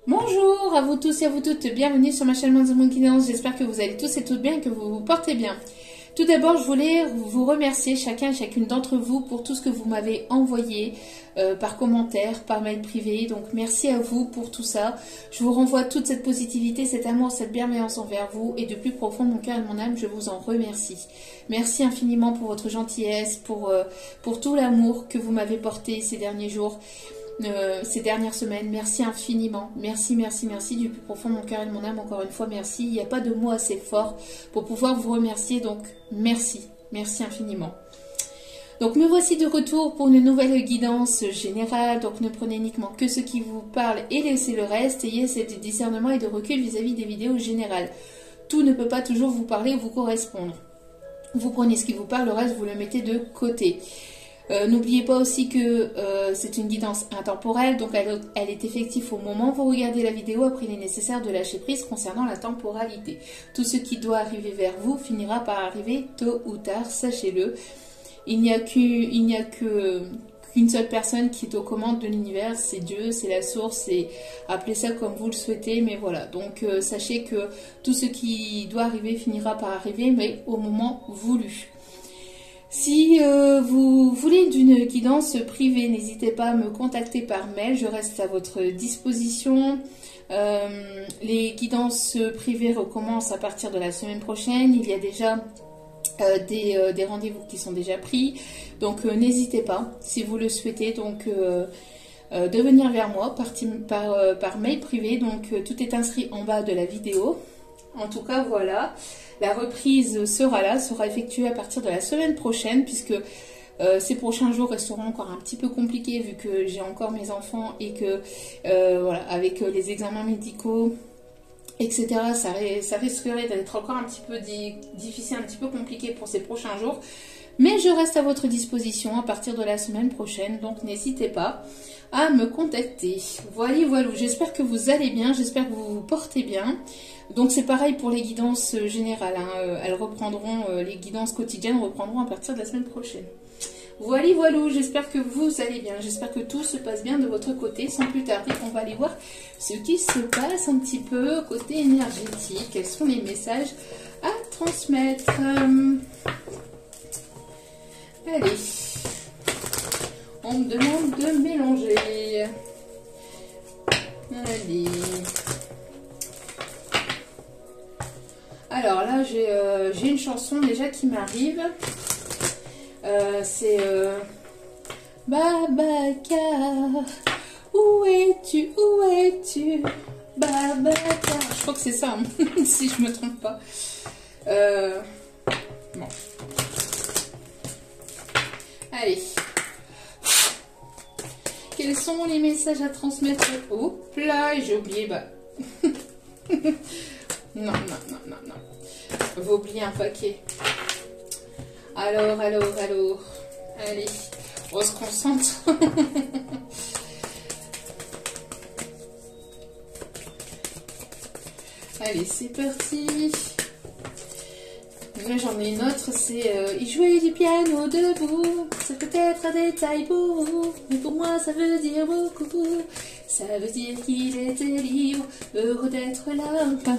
Bonjour à vous tous et à vous toutes, bienvenue sur ma chaîne Mind the Monkey Dance. J'espère que vous allez tous et toutes bien et que vous vous portez bien. Tout d'abord, je voulais vous remercier chacun et chacune d'entre vous pour tout ce que vous m'avez envoyé par commentaire, par mail privé. Donc merci à vous pour tout ça. Je vous renvoie toute cette positivité, cet amour, cette bienveillance envers vous et de plus profond de mon cœur et de mon âme, je vous en remercie. Merci infiniment pour votre gentillesse, pour tout l'amour que vous m'avez porté ces derniers jours. Ces dernières semaines, merci infiniment, merci du plus profond de mon cœur et de mon âme, encore une fois merci, il n'y a pas de mots assez forts pour pouvoir vous remercier, donc merci infiniment. Donc me voici de retour pour une nouvelle guidance générale, donc ne prenez uniquement que ce qui vous parle et laissez le reste, ayez cet discernement et de recul vis-à-vis des vidéos générales. Tout ne peut pas toujours vous parler ou vous correspondre. Vous prenez ce qui vous parle, le reste vous le mettez de côté. N'oubliez pas aussi que c'est une guidance intemporelle, donc elle est effective au moment où vous regardez la vidéo. Après, il est nécessaire de lâcher prise concernant la temporalité. Tout ce qui doit arriver vers vous finira par arriver tôt ou tard, sachez-le. Il n'y a qu'une seule personne qui est aux commandes de l'univers, c'est Dieu, c'est la source, et appelez ça comme vous le souhaitez, mais voilà. Donc sachez que tout ce qui doit arriver finira par arriver, mais au moment voulu. Si vous voulez d'une guidance privée, n'hésitez pas à me contacter par mail, je reste à votre disposition. Les guidances privées recommencent à partir de la semaine prochaine. Il y a déjà des rendez-vous qui sont déjà pris. Donc n'hésitez pas, si vous le souhaitez, donc de venir vers moi par mail privé. Donc tout est inscrit en bas de la vidéo. En tout cas, voilà. La reprise sera effectuée à partir de la semaine prochaine, puisque ces prochains jours resteront encore un petit peu compliqués vu que j'ai encore mes enfants et que voilà, avec les examens médicaux, etc., ça risquerait d'être encore un petit peu difficile, un petit peu compliqué pour ces prochains jours. Mais je reste à votre disposition à partir de la semaine prochaine, donc n'hésitez pas à me contacter. Voilà, j'espère que vous allez bien, j'espère que vous vous portez bien. Donc c'est pareil pour les guidances générales, hein. Elles reprendront, les guidances quotidiennes reprendront à partir de la semaine prochaine. Voilà, j'espère que vous allez bien, j'espère que tout se passe bien de votre côté. Sans plus tarder, on va aller voir ce qui se passe un petit peu côté énergétique. Quels sont les messages à transmettre? Allez, on me demande de mélanger. Allez. Alors là, j'ai une chanson déjà qui m'arrive. C'est Babacar, où es-tu, Babacar. Je crois que c'est ça, hein, si je me trompe pas. Bon. Allez. Quels sont les messages à transmettre? Hop là, j'ai oublié. Non. Vous oubliez un paquet. Alors. Allez, on se concentre. Allez, c'est parti. Là, j'en ai une autre, c'est il jouait du piano debout. C'est peut-être un détail pour vous, mais pour moi, ça veut dire beaucoup. Ça veut dire qu'il était libre, heureux d'être là. Enfin,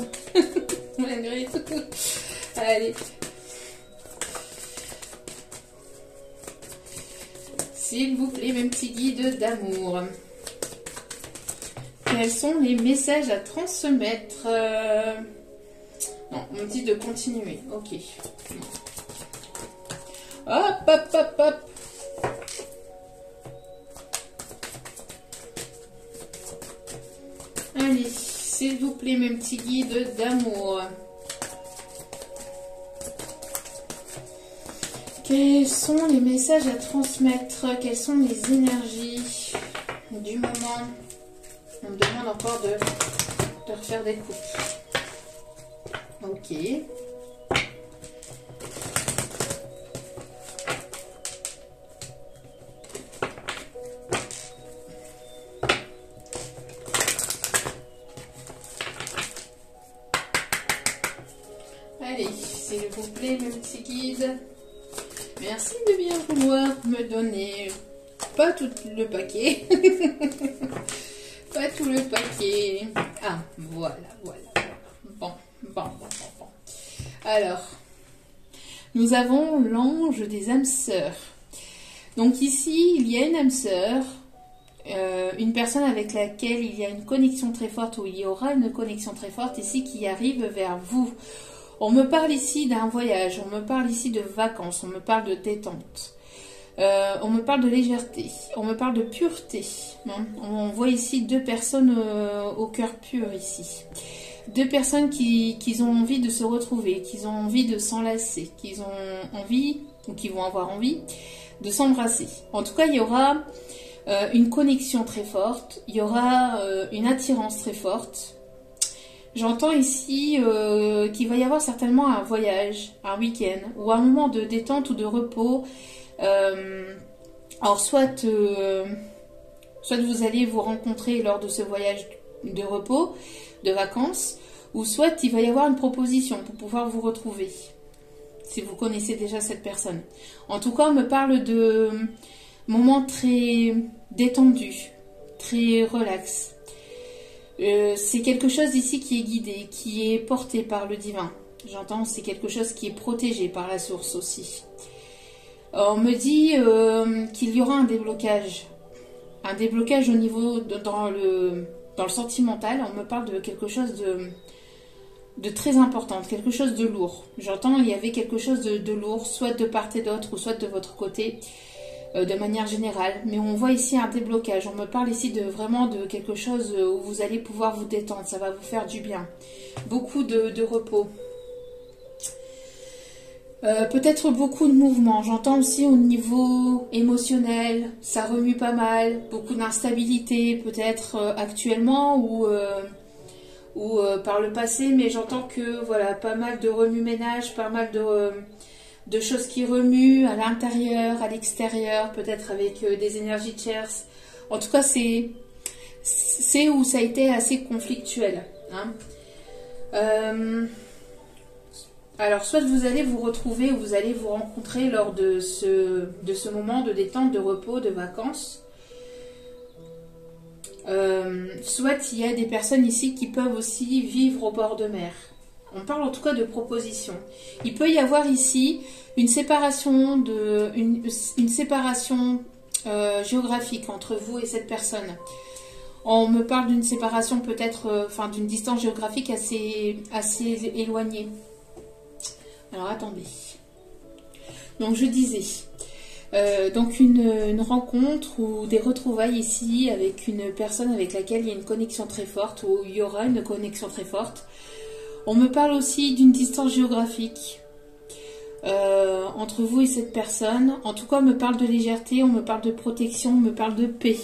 malgré tout. Allez. S'il vous plaît, mes petits guides d'amour. Quels sont les messages à transmettre? Non, on me dit de continuer. Ok. Hop. Allez, s'il vous plaît, mes petits guides d'amour. Quels sont les messages à transmettre? Quelles sont les énergies du moment? On me demande encore de refaire des coupes. Ok. Allez, s'il vous plaît, mes petits guides. Merci de bien vouloir me donner pas tout le paquet. pas tout le paquet. Ah, voilà, voilà. Bon, bon, bon, bon, bon. Alors, nous avons l'ange des âmes sœurs. Donc ici, il y a une âme sœur, une personne avec laquelle il y a une connexion très forte, ou il y aura une connexion très forte ici qui arrive vers vous. On me parle ici d'un voyage, on me parle ici de vacances, on me parle de détente. On me parle de légèreté, on me parle de pureté. Hein. On voit ici deux personnes au cœur pur ici. Deux personnes qui ont envie de se retrouver, qui ont envie de s'enlacer, qui ont envie, ou qui vont avoir envie, de s'embrasser. En tout cas, il y aura une connexion très forte, il y aura une attirance très forte. J'entends ici qu'il va y avoir certainement un voyage, un week-end, ou un moment de détente ou de repos. Alors soit vous allez vous rencontrer lors de ce voyage de repos, de vacances, ou soit il va y avoir une proposition pour pouvoir vous retrouver, si vous connaissez déjà cette personne. En tout cas, on me parle de moments très détendus, très relax. C'est quelque chose ici qui est guidé, qui est porté par le divin. J'entends, c'est quelque chose qui est protégé par la source aussi. On me dit qu'il y aura un déblocage au niveau dans le sentimental. On me parle de quelque chose de très important, quelque chose de lourd. J'entends il y avait quelque chose de lourd, soit de part et d'autre, ou soit de votre côté, de manière générale. Mais on voit ici un déblocage. On me parle ici vraiment de quelque chose où vous allez pouvoir vous détendre. Ça va vous faire du bien. Beaucoup de repos. Peut-être beaucoup de mouvements. J'entends aussi au niveau émotionnel, ça remue pas mal, beaucoup d'instabilité peut-être actuellement ou par le passé, mais j'entends que voilà, pas mal de remue-ménage, pas mal de choses qui remuent à l'intérieur, à l'extérieur, peut-être avec des énergies tierces. En tout cas, c'est où ça a été assez conflictuel. Hein. Alors, soit vous allez vous retrouver ou vous allez vous rencontrer lors de ce moment de détente, de repos, de vacances. Soit il y a des personnes ici qui peuvent aussi vivre au bord de mer. On parle en tout cas de proposition. Il peut y avoir ici une séparation, une séparation géographique entre vous et cette personne. On me parle d'une séparation peut-être, d'une distance géographique assez éloignée. Alors attendez. Donc je disais, donc une rencontre ou des retrouvailles ici avec une personne avec laquelle il y a une connexion très forte ou il y aura une connexion très forte. On me parle aussi d'une distance géographique entre vous et cette personne. En tout cas, on me parle de légèreté, on me parle de protection, on me parle de paix.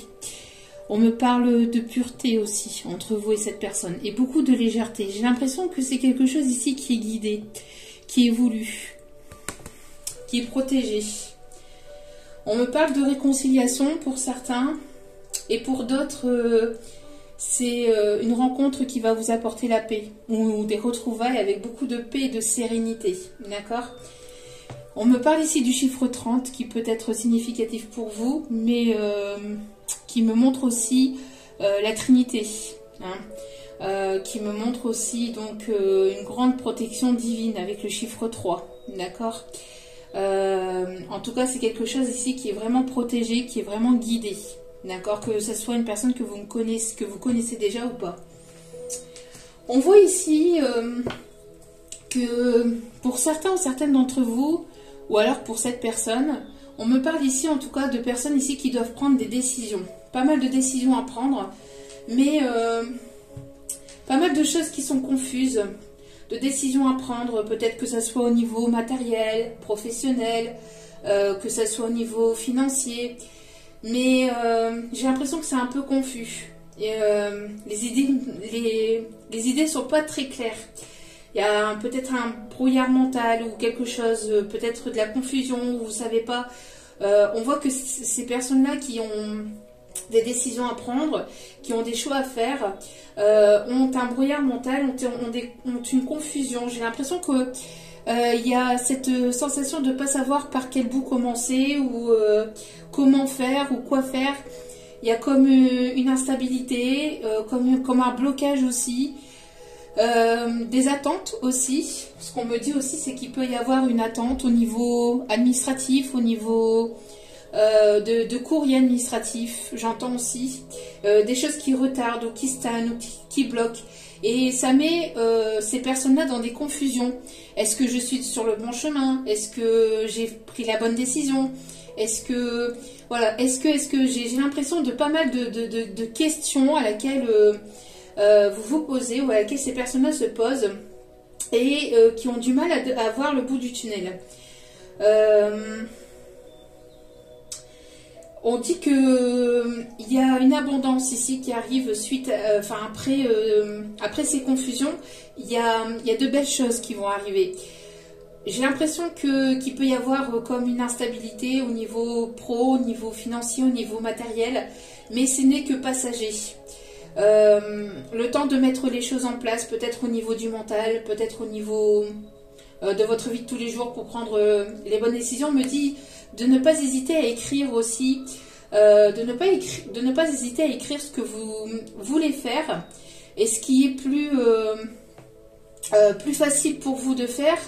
On me parle de pureté aussi entre vous et cette personne. Et beaucoup de légèreté. J'ai l'impression que c'est quelque chose ici qui est guidé, qui est voulu, qui est protégé. On me parle de réconciliation pour certains. Et pour d'autres, c'est une rencontre qui va vous apporter la paix. Ou des retrouvailles avec beaucoup de paix et de sérénité. D'accord ? On me parle ici du chiffre 30 qui peut être significatif pour vous, mais qui me montre aussi la Trinité, hein, qui me montre aussi donc une grande protection divine avec le chiffre 3, d'accord. En tout cas, c'est quelque chose ici qui est vraiment protégé, qui est vraiment guidé, d'accord, que ce soit une personne que vous connaissez déjà ou pas. On voit ici que pour certains ou certaines d'entre vous, ou alors pour cette personne, on me parle ici en tout cas de personnes ici qui doivent prendre des décisions. Pas mal de décisions à prendre, mais pas mal de choses qui sont confuses, de décisions à prendre, peut-être que ça soit au niveau matériel, professionnel, que ça soit au niveau financier, mais j'ai l'impression que c'est un peu confus. Et, les idées sont pas très claires. Il y a peut-être un brouillard mental ou quelque chose, peut-être de la confusion, où vous ne savez pas. On voit que ces personnes-là qui ont des décisions à prendre, qui ont des choix à faire, ont un brouillard mental, ont une confusion. J'ai l'impression que il y a cette sensation de ne pas savoir par quel bout commencer ou comment faire ou quoi faire. Il y a comme une instabilité, comme un blocage aussi. Des attentes aussi. Ce qu'on me dit aussi, c'est qu'il peut y avoir une attente au niveau administratif, au niveau de courrier administratif. J'entends aussi des choses qui retardent ou qui stagnent ou qui bloquent. Et ça met ces personnes-là dans des confusions. Est-ce que je suis sur le bon chemin? Est-ce que j'ai pris la bonne décision? Est-ce que voilà, est-ce que j'ai l'impression de pas mal de questions à laquelle vous vous posez ou à laquelle ces personnes-là se posent et qui ont du mal à voir le bout du tunnel. On dit que il y a une abondance ici qui arrive suite, après ces confusions, il y a de belles choses qui vont arriver. J'ai l'impression qu'il peut y avoir comme une instabilité au niveau pro, au niveau financier, au niveau matériel, mais ce n'est que passager. Le temps de mettre les choses en place, peut-être au niveau du mental, peut-être au niveau de votre vie de tous les jours pour prendre les bonnes décisions, me dit de ne pas hésiter à écrire aussi, de ne pas hésiter à écrire ce que vous voulez faire et ce qui est plus facile pour vous de faire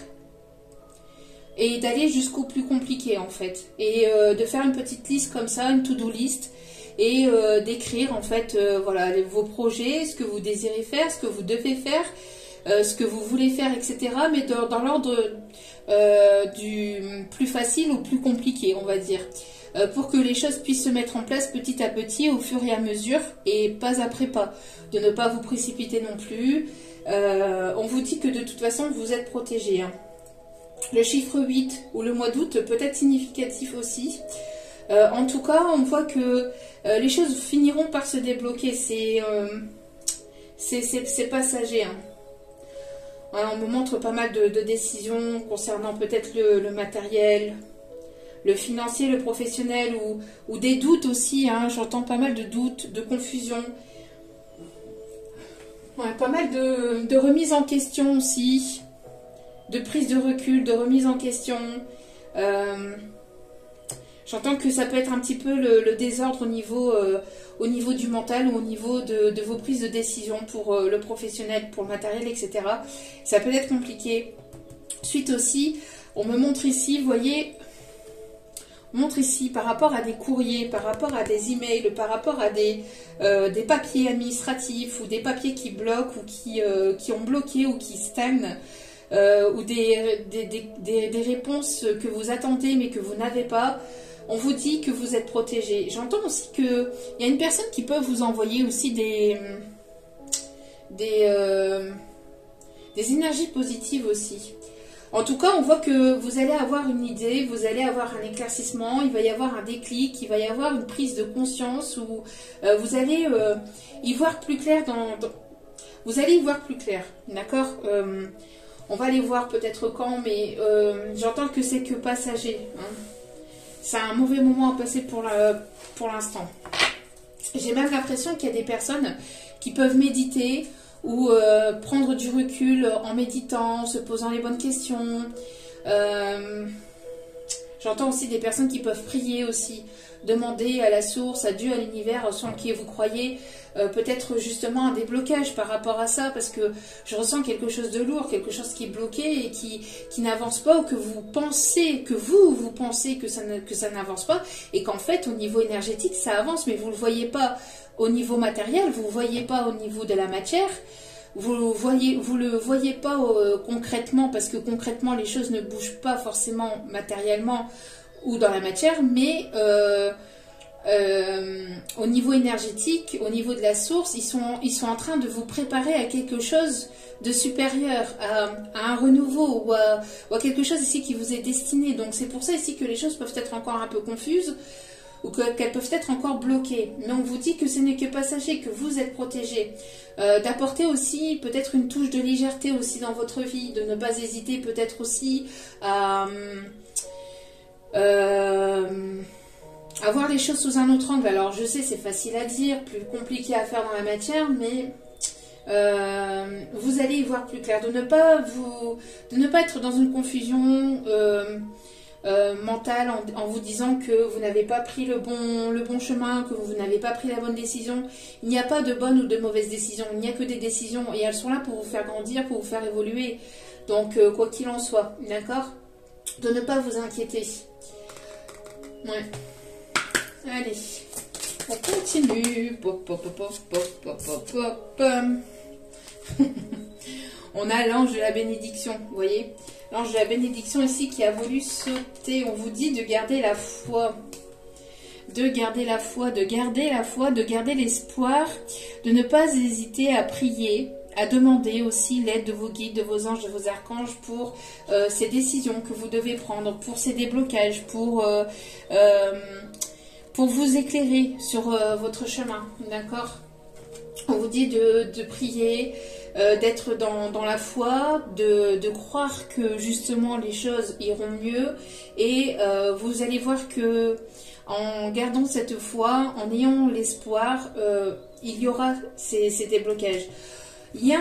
et d'aller jusqu'au plus compliqué en fait. Et de faire une petite liste comme ça, une to-do list, et d'écrire en fait voilà, vos projets, ce que vous désirez faire, ce que vous devez faire, ce que vous voulez faire, etc. Mais dans l'ordre du plus facile au plus compliqué, on va dire. Pour que les choses puissent se mettre en place petit à petit, au fur et à mesure, et pas après pas. De ne pas vous précipiter non plus. On vous dit que de toute façon, vous êtes protégé. Hein. Le chiffre 8 ou le mois d'août peut être significatif aussi. En tout cas, on voit que les choses finiront par se débloquer. C'est passager. Hein. Voilà, on me montre pas mal de décisions concernant peut-être le matériel, le financier, le professionnel ou des doutes aussi. Hein. J'entends pas mal de doutes, de confusion. Ouais, pas mal de remise en question aussi. De prise de recul, de remise en question. J'entends que ça peut être un petit peu le désordre au niveau du mental ou au niveau de vos prises de décision pour le professionnel, pour le matériel, etc. Ça peut être compliqué. Suite aussi, on me montre ici, vous voyez, on montre ici par rapport à des courriers, par rapport à des emails, par rapport à des papiers administratifs ou des papiers qui bloquent ou qui ont bloqué ou qui stagnent. Ou des réponses que vous attendez mais que vous n'avez pas, on vous dit que vous êtes protégé. J'entends aussi qu'il y a une personne qui peut vous envoyer aussi des énergies positives aussi. En tout cas, on voit que vous allez avoir une idée, vous allez avoir un éclaircissement, il va y avoir un déclic, il va y avoir une prise de conscience où vous allez y voir plus clair vous allez y voir plus clair, d'accord. On va aller voir peut-être quand, mais j'entends que c'est que passager. Hein. C'est un mauvais moment à passer pour l'instant. J'ai même l'impression qu'il y a des personnes qui peuvent méditer ou prendre du recul en méditant, se posant les bonnes questions. J'entends aussi des personnes qui peuvent prier aussi, demander à la source, à Dieu, à l'univers, sans qui vous croyez, peut-être justement un déblocage par rapport à ça, parce que je ressens quelque chose de lourd, quelque chose qui est bloqué et qui n'avance pas, ou que vous pensez que ça n'avance pas, et qu'en fait au niveau énergétique ça avance, mais vous ne le voyez pas au niveau matériel, vous ne le voyez pas au niveau de la matière, vous le voyez pas concrètement, parce que concrètement les choses ne bougent pas forcément matériellement ou dans la matière, mais au niveau énergétique, au niveau de la source, ils sont en train de vous préparer à quelque chose de supérieur, à un renouveau ou à quelque chose ici qui vous est destiné. Donc c'est pour ça ici que les choses peuvent être encore un peu confuses ou qu'elles peuvent être encore bloquées. Mais on vous dit que ce n'est que passager, que vous êtes protégé. D'apporter aussi peut-être une touche de légèreté aussi dans votre vie, de ne pas hésiter peut-être aussi à voir les choses sous un autre angle. Alors je sais, c'est facile à dire, plus compliqué à faire dans la matière, mais vous allez y voir plus clair, de ne pas être dans une confusion, mental en vous disant que vous n'avez pas pris le bon chemin, que vous n'avez pas pris la bonne décision. Il n'y a pas de bonne ou de mauvaise décision, il n'y a que des décisions et elles sont là pour vous faire grandir, pour vous faire évoluer. Donc quoi qu'il en soit, d'accord? De ne pas vous inquiéter. Ouais. Allez, on continue. Pop, pop, pop, pop, pop, pop, pop. On a l'ange de la bénédiction, vous voyez? L'ange de la bénédiction ici qui a voulu sauter. On vous dit de garder la foi. De garder la foi, de garder la foi, de garder l'espoir, de ne pas hésiter à prier, à demander aussi l'aide de vos guides, de vos anges, de vos archanges pour ces décisions que vous devez prendre, pour ces déblocages, pour vous éclairer sur votre chemin, d'accord? On vous dit de prier, d'être dans la foi, de croire que justement les choses iront mieux et vous allez voir que en gardant cette foi, en ayant l'espoir, il y aura ces déblocages. Il y a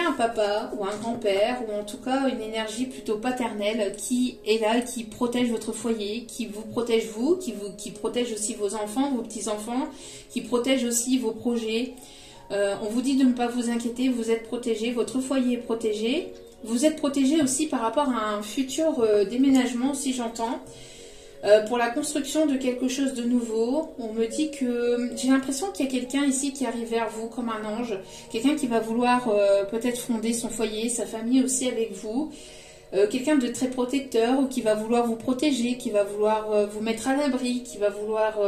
un papa ou un grand-père ou en tout cas une énergie plutôt paternelle qui est là, qui protège votre foyer, qui vous protège vous, qui protège aussi vos enfants, vos petits-enfants, qui protège aussi vos projets. On vous dit de ne pas vous inquiéter, vous êtes protégé, votre foyer est protégé. Vous êtes protégé aussi par rapport à un futur déménagement, si j'entends. Pour la construction de quelque chose de nouveau, on me dit que j'ai l'impression qu'il y a quelqu'un ici qui arrive vers vous comme un ange, quelqu'un qui va vouloir peut-être fonder son foyer, sa famille aussi avec vous, quelqu'un de très protecteur ou qui va vouloir vous protéger, qui va vouloir vous mettre à l'abri, qui va vouloir...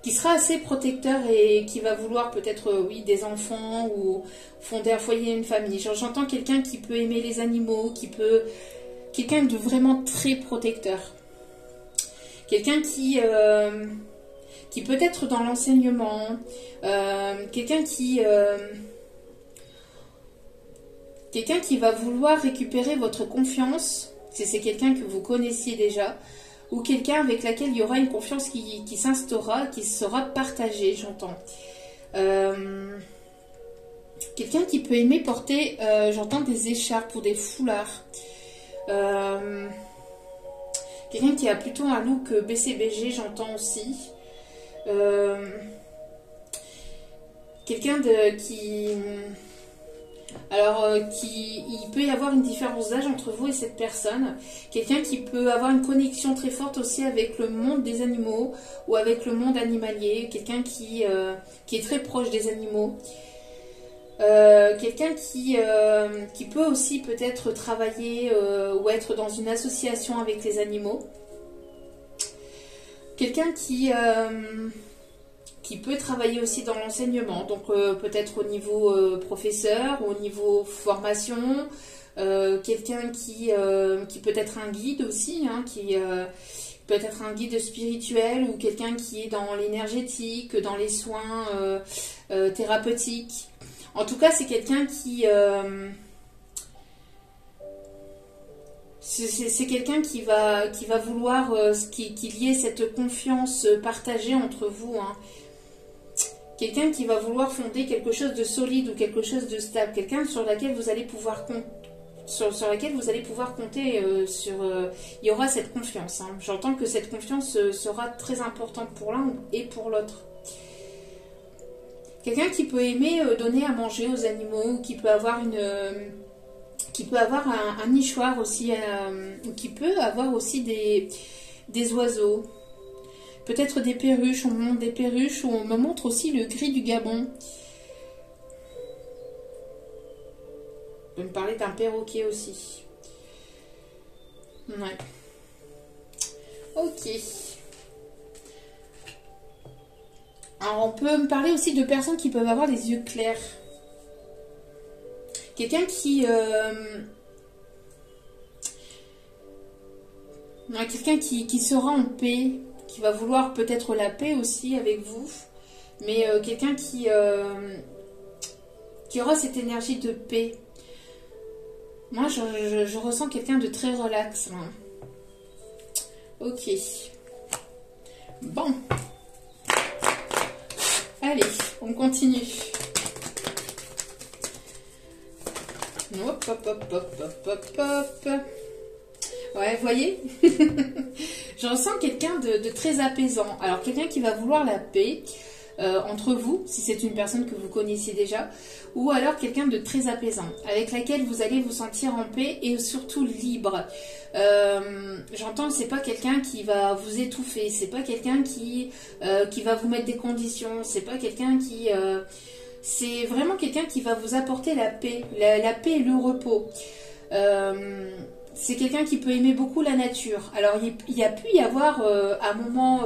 qui sera assez protecteur et qui va vouloir peut-être, oui, des enfants ou fonder un foyer, une famille. J'entends quelqu'un qui peut aimer les animaux, qui peut... Quelqu'un de vraiment très protecteur. Quelqu'un qui peut être dans l'enseignement. Quelqu'un qui va vouloir récupérer votre confiance. Si c'est quelqu'un que vous connaissiez déjà. Ou quelqu'un avec laquelle il y aura une confiance qui s'instaurera, qui sera partagée, j'entends. Quelqu'un qui peut aimer porter, j'entends des écharpes ou des foulards. Quelqu'un qui a plutôt un look BCBG, j'entends aussi. Quelqu'un qui... Alors, il peut y avoir une différence d'âge entre vous et cette personne. Quelqu'un qui peut avoir une connexion très forte aussi avec le monde des animaux ou avec le monde animalier. Quelqu'un qui est très proche des animaux. Quelqu'un qui peut aussi peut-être travailler ou être dans une association avec les animaux. Quelqu'un qui peut travailler aussi dans l'enseignement, donc peut-être au niveau professeur, au niveau formation. Quelqu'un qui peut être un guide aussi, hein, qui peut être un guide spirituel ou quelqu'un qui est dans l'énergétique, dans les soins thérapeutiques. En tout cas, c'est quelqu'un qui... c'est quelqu'un qui va vouloir qu'il y ait cette confiance partagée entre vous. Hein. Quelqu'un qui va vouloir fonder quelque chose de solide ou quelque chose de stable. Quelqu'un sur laquelle vous allez pouvoir compter. Sur laquelle vous allez pouvoir compter. Il y aura cette confiance. Hein. J'entends que cette confiance sera très importante pour l'un et pour l'autre. Quelqu'un qui peut aimer donner à manger aux animaux, qui peut avoir un nichoir aussi, qui peut avoir aussi des oiseaux. Peut-être des perruches, on me montre des perruches, ou on me montre aussi le gris du Gabon. On peut me parler d'un perroquet aussi. Ouais. Ok. Alors, on peut me parler aussi de personnes qui peuvent avoir les yeux clairs. Quelqu'un qui sera en paix, qui va vouloir peut-être la paix aussi avec vous, mais quelqu'un qui aura cette énergie de paix. Moi, je ressens quelqu'un de très relax. Là. Ok. Bon. Allez, on continue. Hop, hop, hop, hop, hop, hop, hop. Ouais, vous voyez. Je ressens quelqu'un de très apaisant. Alors, quelqu'un qui va vouloir la paix entre vous, si c'est une personne que vous connaissiez déjà, ou alors quelqu'un de très apaisant, avec laquelle vous allez vous sentir en paix et surtout libre. J'entends, c'est pas quelqu'un qui va vous étouffer, c'est pas quelqu'un qui va vous mettre des conditions, c'est pas quelqu'un qui... c'est vraiment quelqu'un qui va vous apporter la paix, la paix et le repos. C'est quelqu'un qui peut aimer beaucoup la nature. Alors, il y a pu y avoir un moment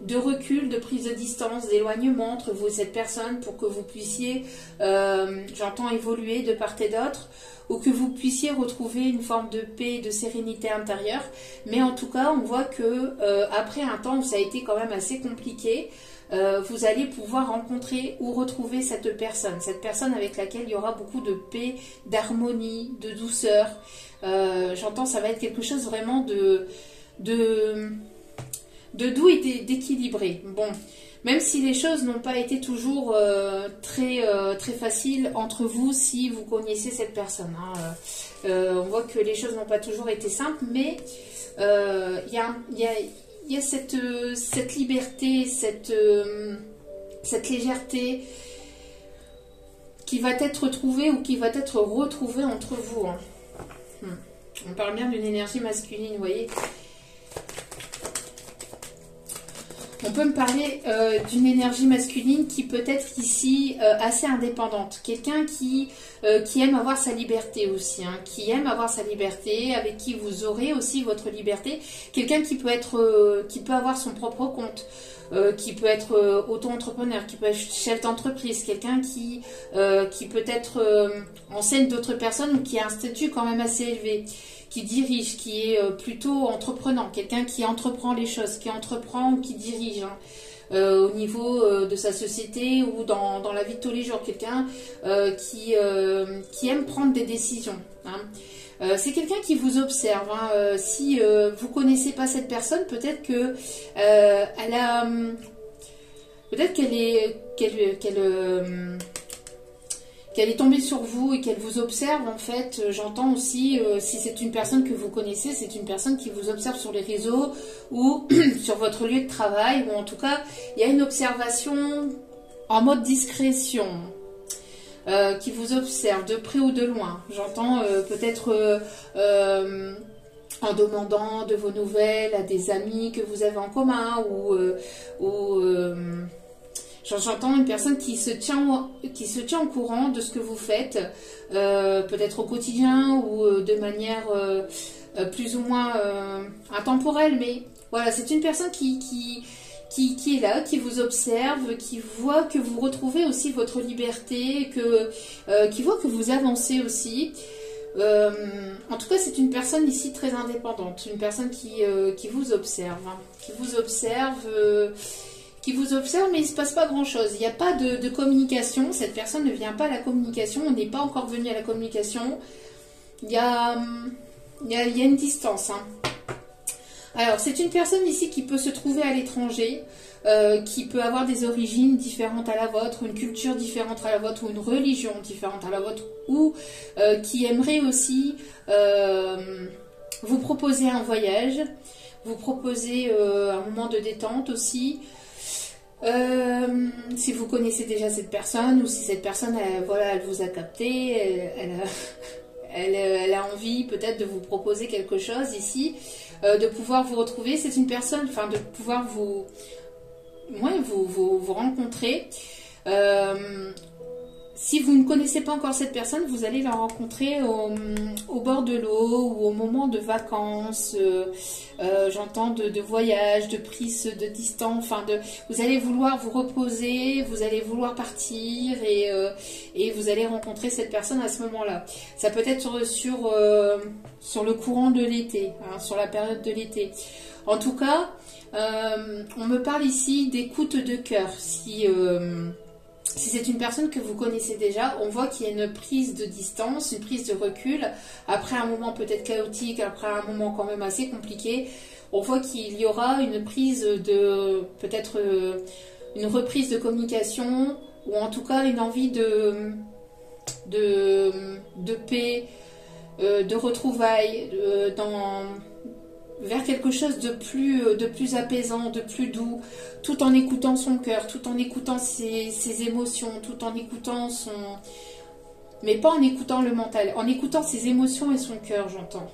de recul, de prise de distance, d'éloignement entre vous et cette personne pour que vous puissiez, j'entends, évoluer de part et d'autre, ou que vous puissiez retrouver une forme de paix, de sérénité intérieure. Mais en tout cas, on voit que après un temps où ça a été quand même assez compliqué, vous allez pouvoir rencontrer ou retrouver cette personne avec laquelle il y aura beaucoup de paix, d'harmonie, de douceur. J'entends, ça va être quelque chose vraiment de doux et d'équilibré. Bon, même si les choses n'ont pas été toujours très faciles entre vous, si vous connaissez cette personne. Hein. On voit que les choses n'ont pas toujours été simples, mais il y a cette liberté, cette légèreté qui va être trouvée ou qui va être retrouvée entre vous. Hein. On parle bien d'une énergie masculine, vous voyez. On peut me parler d'une énergie masculine qui peut être ici assez indépendante. Quelqu'un qui aime avoir sa liberté aussi, hein, qui aime avoir sa liberté, avec qui vous aurez aussi votre liberté. Quelqu'un qui peut avoir son propre compte, qui peut être auto-entrepreneur, qui peut être chef d'entreprise, quelqu'un qui peut être enseigne d'autres personnes ou qui a un statut quand même assez élevé, qui dirige, qui est plutôt entreprenant, quelqu'un qui entreprend les choses, qui entreprend ou qui dirige hein, au niveau de sa société ou dans la vie de tous les jours, quelqu'un qui aime prendre des décisions. Hein. C'est quelqu'un qui vous observe. Hein. Si vous ne connaissez pas cette personne, peut-être que qu'elle est tombée sur vous et qu'elle vous observe. En fait, j'entends aussi, si c'est une personne que vous connaissez, c'est une personne qui vous observe sur les réseaux ou sur votre lieu de travail, ou en tout cas, il y a une observation en mode discrétion. Qui vous observe de près ou de loin. J'entends peut-être en demandant de vos nouvelles à des amis que vous avez en commun ou j'entends une personne qui se tient au courant de ce que vous faites, peut-être au quotidien ou de manière plus ou moins intemporelle, mais voilà, c'est une personne qui est là, qui vous observe, qui voit que vous retrouvez aussi votre liberté, qui voit que vous avancez aussi. En tout cas, c'est une personne ici très indépendante, une personne qui vous observe, hein, qui vous observe, mais il ne se passe pas grand-chose. Il n'y a pas de communication, cette personne ne vient pas à la communication, on n'est pas encore venu à la communication. Il y a une distance, hein. Alors, c'est une personne ici qui peut se trouver à l'étranger, qui peut avoir des origines différentes à la vôtre, une culture différente à la vôtre, ou une religion différente à la vôtre, ou qui aimerait aussi vous proposer un voyage, vous proposer un moment de détente aussi. Si vous connaissez déjà cette personne, ou si cette personne, elle vous a capté, elle a envie peut-être de vous proposer quelque chose ici, de pouvoir vous retrouver. C'est une personne, enfin de pouvoir vous rencontrer. Si vous ne connaissez pas encore cette personne, vous allez la rencontrer au bord de l'eau ou au moment de vacances, j'entends de voyage, de prise de distance, enfin vous allez vouloir vous reposer, vous allez vouloir partir et vous allez rencontrer cette personne à ce moment-là. Ça peut être sur le courant de l'été, hein, sur la période de l'été. En tout cas, on me parle ici d'écoute de cœur. Si c'est une personne que vous connaissez déjà, on voit qu'il y a une prise de distance, une prise de recul. Après un moment peut-être chaotique, après un moment quand même assez compliqué, on voit qu'il y aura une prise peut-être une reprise de communication, ou en tout cas une envie de paix, de retrouvailles, vers quelque chose de plus apaisant, de plus doux, tout en écoutant son cœur, tout en écoutant ses émotions, tout en écoutant son... Mais pas en écoutant le mental, en écoutant ses émotions et son cœur, j'entends.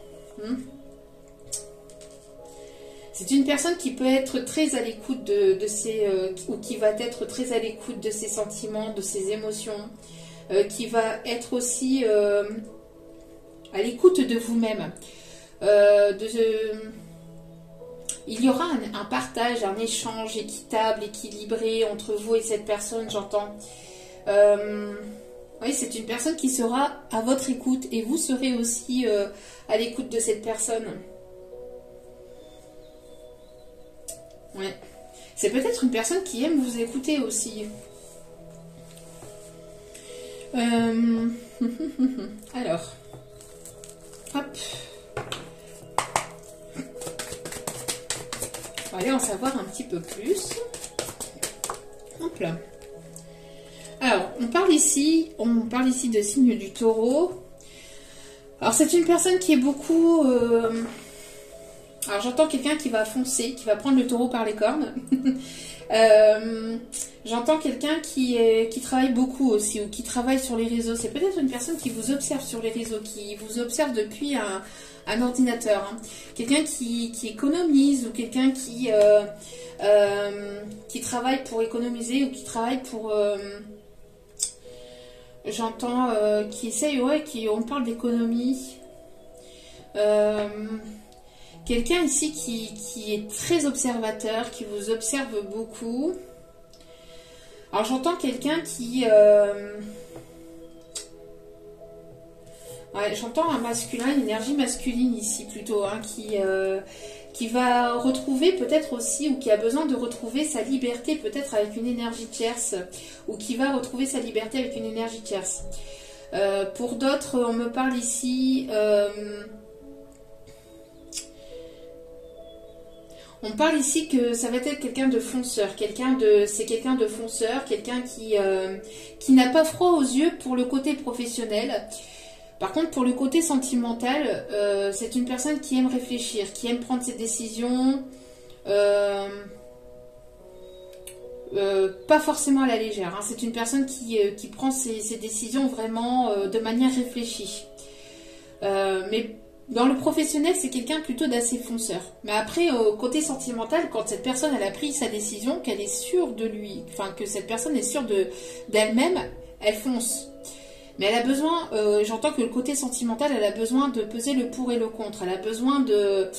C'est une personne qui peut être très à l'écoute de ses... ou qui va être très à l'écoute de ses sentiments, de ses émotions, qui va être aussi à l'écoute de vous-même. Il y aura un partage, un échange équitable, équilibré entre vous et cette personne, j'entends. Oui, c'est une personne qui sera à votre écoute et vous serez aussi à l'écoute de cette personne. Ouais. C'est peut-être une personne qui aime vous écouter aussi. Alors, hop. On va aller en savoir un petit peu plus. Hop là. Alors, on parle ici de signe du taureau. Alors, c'est une personne qui est beaucoup... Alors, j'entends quelqu'un qui va foncer, qui va prendre le taureau par les cornes. J'entends quelqu'un qui travaille beaucoup aussi, ou qui travaille sur les réseaux. C'est peut-être une personne qui vous observe sur les réseaux, qui vous observe depuis un ordinateur. Hein. Quelqu'un qui économise, ou quelqu'un qui travaille pour économiser, ou qui travaille pour... J'entends qui essaye, ouais, on parle d'économie. Quelqu'un ici qui est très observateur, qui vous observe beaucoup. Alors j'entends quelqu'un qui... ouais, j'entends un masculin, une énergie masculine ici plutôt, hein, qui va retrouver peut-être aussi, ou qui a besoin de retrouver sa liberté peut-être avec une énergie tierce, ou qui va retrouver sa liberté avec une énergie tierce. Pour d'autres, on me parle ici... on parle ici que ça va être quelqu'un de fonceur, c'est quelqu'un de fonceur, quelqu'un qui n'a pas froid aux yeux pour le côté professionnel. Par contre, pour le côté sentimental, c'est une personne qui aime réfléchir, qui aime prendre ses décisions, pas forcément à la légère. Hein. C'est une personne qui prend ses décisions vraiment de manière réfléchie. Mais dans le professionnel, c'est quelqu'un plutôt d'assez fonceur. Mais après, au côté sentimental, quand cette personne elle a pris sa décision, qu'elle est sûre de lui, enfin que cette personne est sûre d'elle-même, elle fonce. Mais elle a besoin, j'entends que le côté sentimental, elle a besoin de peser le pour et le contre. Elle a besoin de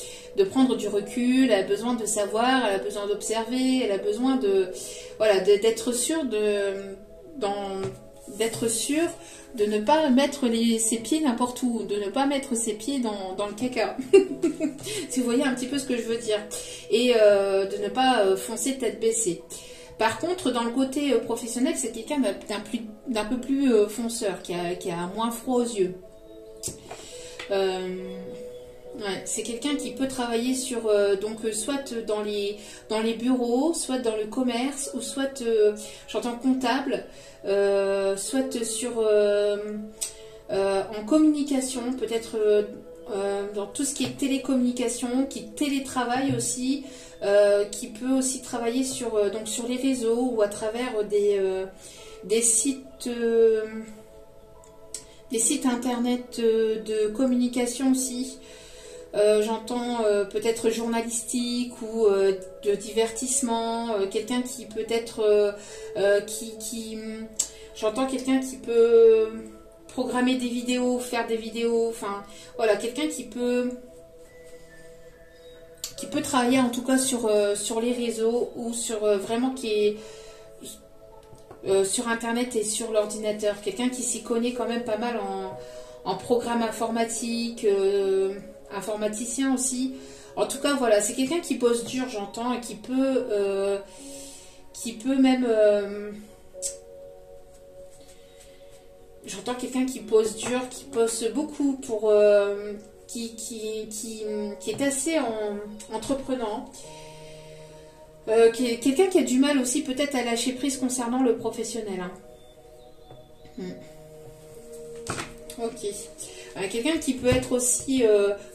prendre du recul, elle a besoin de savoir, elle a besoin d'observer, elle a besoin d'être sûre d'être sûre de ne pas mettre ses pieds n'importe où, de ne pas mettre ses pieds dans le caca. Si vous voyez un petit peu ce que je veux dire. Et de ne pas foncer tête baissée. Par contre, dans le côté professionnel, c'est quelqu'un d'un peu plus fonceur, qui a moins froid aux yeux. Ouais, c'est quelqu'un qui peut travailler sur soit dans les bureaux, soit dans le commerce, ou soit j'entends comptable, soit sur en communication, peut-être dans tout ce qui est télécommunication, qui télétravaille aussi, qui peut aussi travailler sur les réseaux, ou à travers des sites internet de communication aussi. J'entends peut-être journalistique, ou de divertissement, quelqu'un qui peut être j'entends quelqu'un qui peut programmer des vidéos, faire des vidéos, enfin voilà, quelqu'un qui peut travailler en tout cas sur les réseaux, ou sur vraiment qui est sur internet et sur l'ordinateur, quelqu'un qui s'y connaît quand même pas mal en programme informatique, informaticien aussi. En tout cas, voilà, c'est quelqu'un qui bosse dur, j'entends, et qui peut même... j'entends quelqu'un qui bosse dur, qui bosse beaucoup pour... qui est assez entreprenant. Quelqu'un qui a du mal aussi peut-être à lâcher prise concernant le professionnel. Hein. Ok. Quelqu'un qui peut être aussi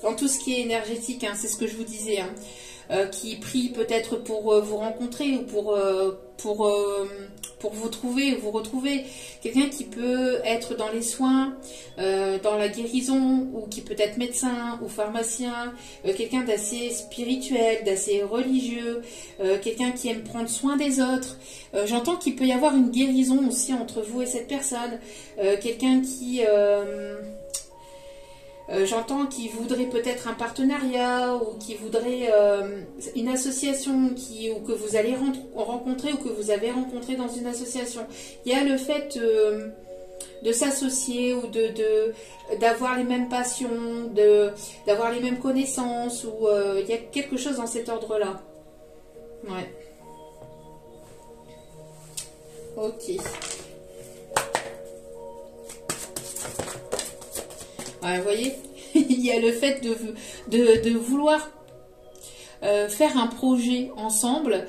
dans tout ce qui est énergétique, hein, c'est ce que je vous disais, hein, qui prie peut-être pour vous rencontrer ou pour vous trouver ou vous retrouver. Quelqu'un qui peut être dans les soins, dans la guérison, ou qui peut être médecin ou pharmacien, quelqu'un d'assez spirituel, d'assez religieux, quelqu'un qui aime prendre soin des autres. J'entends qu'il peut y avoir une guérison aussi entre vous et cette personne. Quelqu'un qui... j'entends qu'il voudrait peut-être un partenariat ou qu'il voudrait une association ou que vous allez rencontrer ou que vous avez rencontré dans une association. Il y a le fait de s'associer ou d'avoir les mêmes passions, d'avoir les mêmes connaissances, ou il y a quelque chose dans cet ordre-là. Ouais. Ok. Ouais, vous voyez, il y a le fait de vouloir faire un projet ensemble,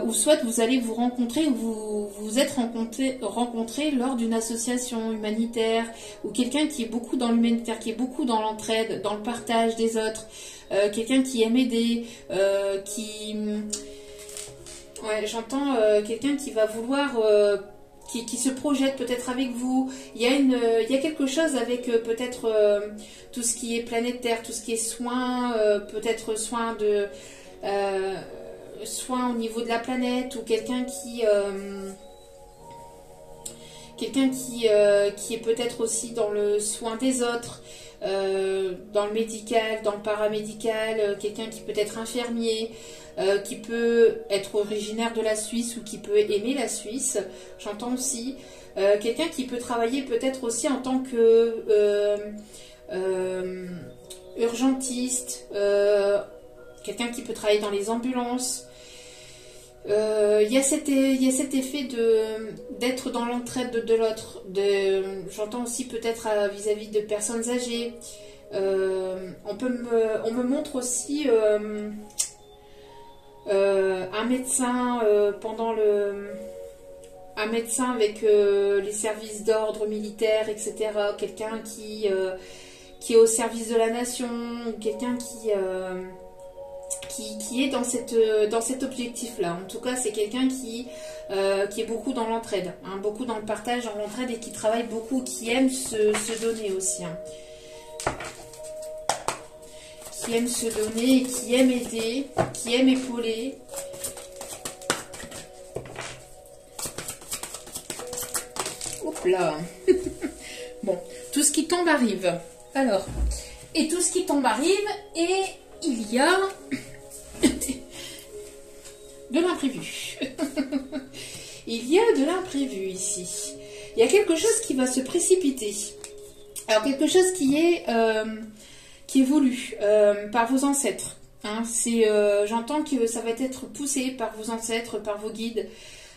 ou soit vous allez vous rencontrer, ou vous vous êtes rencontrés lors d'une association humanitaire, ou quelqu'un qui est beaucoup dans l'humanitaire, qui est beaucoup dans l'entraide, dans le partage des autres, quelqu'un qui aime aider, ouais, j'entends quelqu'un qui va vouloir... Qui se projette peut-être avec vous. Il y a quelque chose avec peut-être tout ce qui est planète Terre, tout ce qui est soins, peut-être soins au niveau de la planète, ou quelqu'un qui est peut-être aussi dans le soin des autres, dans le médical, dans le paramédical, quelqu'un qui peut être infirmier, qui peut être originaire de la Suisse ou qui peut aimer la Suisse. J'entends aussi quelqu'un qui peut travailler peut-être aussi en tant que urgentiste, quelqu'un qui peut travailler dans les ambulances. Il y a cet effet d'être dans l'entraide de l'autre. J'entends aussi peut-être vis-à-vis de personnes âgées. On me montre aussi un médecin un médecin avec les services d'ordre militaire, etc. Quelqu'un qui est au service de la nation, quelqu'un qui est dans cet objectif-là. En tout cas, c'est quelqu'un qui est beaucoup dans l'entraide, hein, beaucoup dans le partage, dans l'entraide, et qui travaille beaucoup, qui aime se donner aussi. Hein. Qui aime se donner, qui aime aider, qui aime épauler. Hop là. Bon, tout ce qui tombe arrive. Alors, et tout ce qui tombe arrive, et il y a de l'imprévu. Il y a de l'imprévu ici. Il y a quelque chose qui va se précipiter. Alors, quelque chose qui est voulu par vos ancêtres. Hein. J'entends que ça va être poussé par vos ancêtres, par vos guides.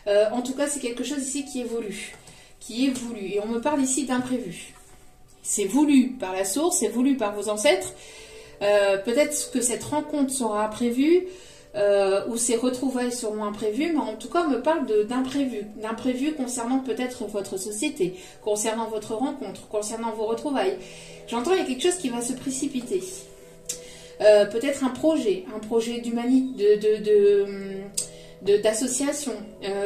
En tout cas, c'est quelque chose ici qui est voulu. Qui est voulu. Et on me parle ici d'imprévu. C'est voulu par la source, c'est voulu par vos ancêtres. Peut-être que cette rencontre sera imprévue, ou ces retrouvailles seront imprévues, mais en tout cas on me parle d'imprévu concernant peut-être votre société, concernant votre rencontre, concernant vos retrouvailles. J'entends il y a quelque chose qui va se précipiter. Peut-être un projet d'association,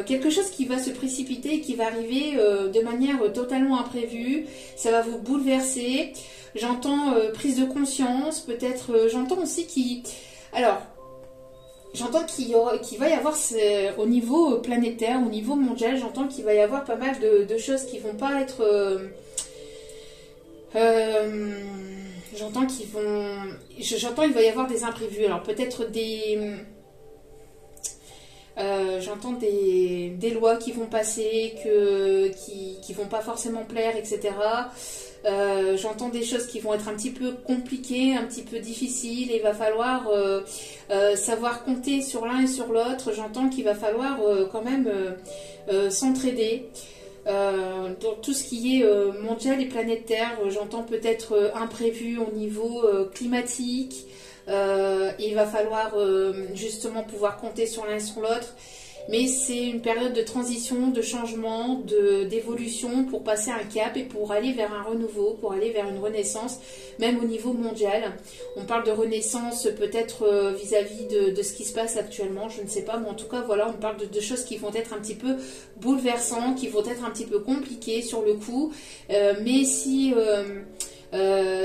quelque chose qui va se précipiter, qui va arriver de manière totalement imprévue. Ça va vous bouleverser. J'entends prise de conscience, peut-être. J'entends aussi j'entends qu'il va y avoir au niveau planétaire, au niveau mondial, j'entends qu'il va y avoir pas mal de choses qui vont pas être. J'entends il va y avoir des imprévus. Alors peut-être j'entends des lois qui vont passer, qui vont pas forcément plaire, etc. J'entends des choses qui vont être un petit peu compliquées, un petit peu difficiles, et il va falloir savoir compter sur l'un et sur l'autre. J'entends qu'il va falloir quand même s'entraider. Dans tout ce qui est mondial et planétaire, j'entends peut-être imprévu au niveau climatique. Il va falloir justement pouvoir compter sur l'un et sur l'autre. Mais c'est une période de transition, de changement, d'évolution pour passer un cap et pour aller vers un renouveau, pour aller vers une renaissance, même au niveau mondial. On parle de renaissance peut-être vis-à-vis de ce qui se passe actuellement, je ne sais pas, mais en tout cas, voilà, on parle de choses qui vont être un petit peu bouleversantes, qui vont être un petit peu compliquées sur le coup, mais si...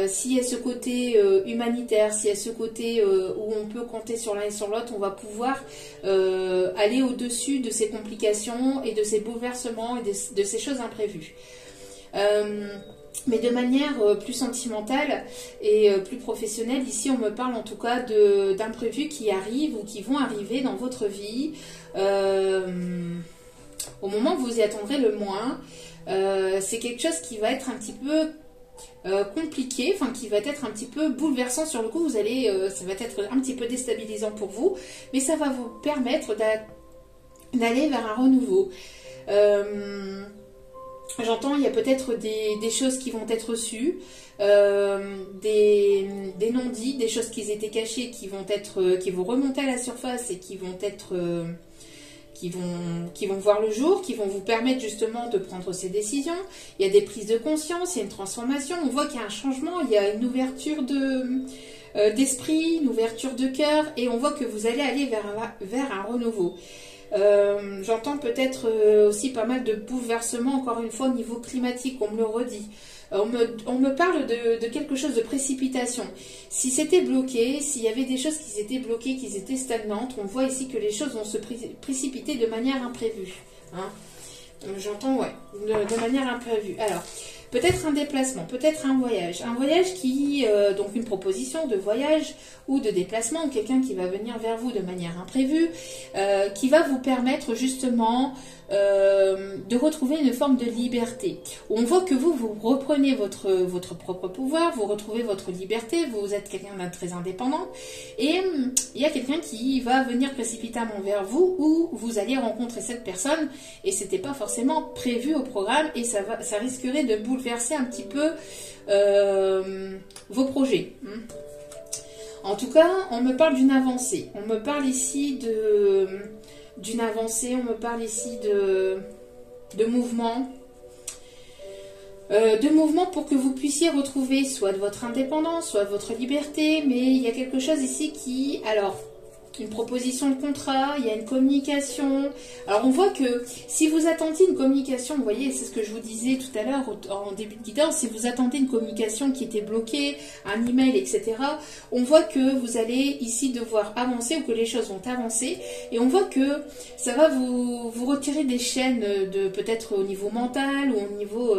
s'il y a ce côté humanitaire, s'il y a ce côté où on peut compter sur l'un et sur l'autre, on va pouvoir aller au-dessus de ces complications et de ces bouleversements et de ces choses imprévues. Mais de manière plus sentimentale et plus professionnelle, ici on me parle en tout cas d'imprévus qui arrivent ou qui vont arriver dans votre vie au moment où vous y attendrez le moins. C'est quelque chose qui va être un petit peu compliqué, enfin qui va être un petit peu bouleversant sur le coup, vous allez, ça va être un petit peu déstabilisant pour vous, mais ça va vous permettre d'aller vers un renouveau. J'entends, il y a peut-être des choses qui vont être reçues, des non-dits, des choses qui étaient cachées, qui vont remonter à la surface et qui vont être... Qui vont voir le jour, qui vont vous permettre justement de prendre ces décisions. Il y a des prises de conscience, il y a une transformation. On voit qu'il y a un changement, il y a une ouverture d'esprit, une ouverture de cœur, et on voit que vous allez aller vers un renouveau. J'entends peut-être aussi pas mal de bouleversements, encore une fois, au niveau climatique, on me le redit. On me parle de quelque chose de précipitation. Si c'était bloqué, s'il y avait des choses qui étaient bloquées, qui étaient stagnantes, on voit ici que les choses vont se précipiter de manière imprévue. Hein. J'entends, ouais, de manière imprévue. Alors, peut-être un déplacement, peut-être un voyage. Un voyage qui, donc une proposition de voyage ou de déplacement, ou quelqu'un qui va venir vers vous de manière imprévue, qui va vous permettre justement de retrouver une forme de liberté. On voit que vous reprenez votre propre pouvoir, vous retrouvez votre liberté, vous êtes quelqu'un de très indépendant, et il y a quelqu'un qui va venir précipitamment vers vous, où vous allez rencontrer cette personne, et c'était pas forcément prévu au programme, et ça risquerait de bouleverser un petit peu vos projets. En tout cas, on me parle d'une avancée. On me parle ici d'une avancée, on me parle ici de mouvement. De mouvement pour que vous puissiez retrouver soit de votre indépendance, soit de votre liberté. Mais il y a quelque chose ici qui... Alors, une proposition de contrat, il y a une communication. Alors on voit que si vous attendiez une communication, vous voyez, c'est ce que je vous disais tout à l'heure en début de guidance, si vous attendez une communication qui était bloquée, un email, etc., on voit que vous allez ici devoir avancer ou que les choses vont avancer. Et on voit que ça va vous retirer des chaînes de peut-être au niveau mental ou au niveau...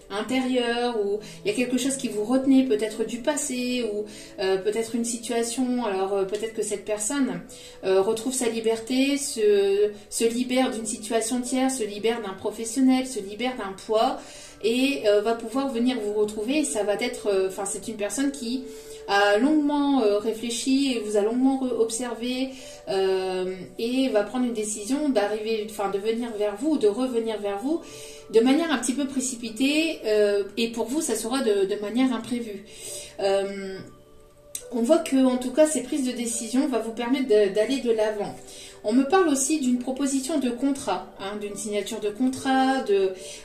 intérieur, ou il y a quelque chose qui vous retenait peut-être du passé, ou peut-être une situation, alors peut-être que cette personne retrouve sa liberté, se libère d'une situation tierce, se libère d'un professionnel, se libère d'un poids, et va pouvoir venir vous retrouver, et ça va être, enfin c'est une personne qui a longuement réfléchi et vous a longuement observé et va prendre une décision d'arriver, enfin de venir vers vous ou de revenir vers vous de manière un petit peu précipitée et pour vous ça sera de manière imprévue. On voit que en tout cas ces prises de décision vont vous permettre d'aller de l'avant. On me parle aussi d'une proposition de contrat, hein, d'une signature de contrat,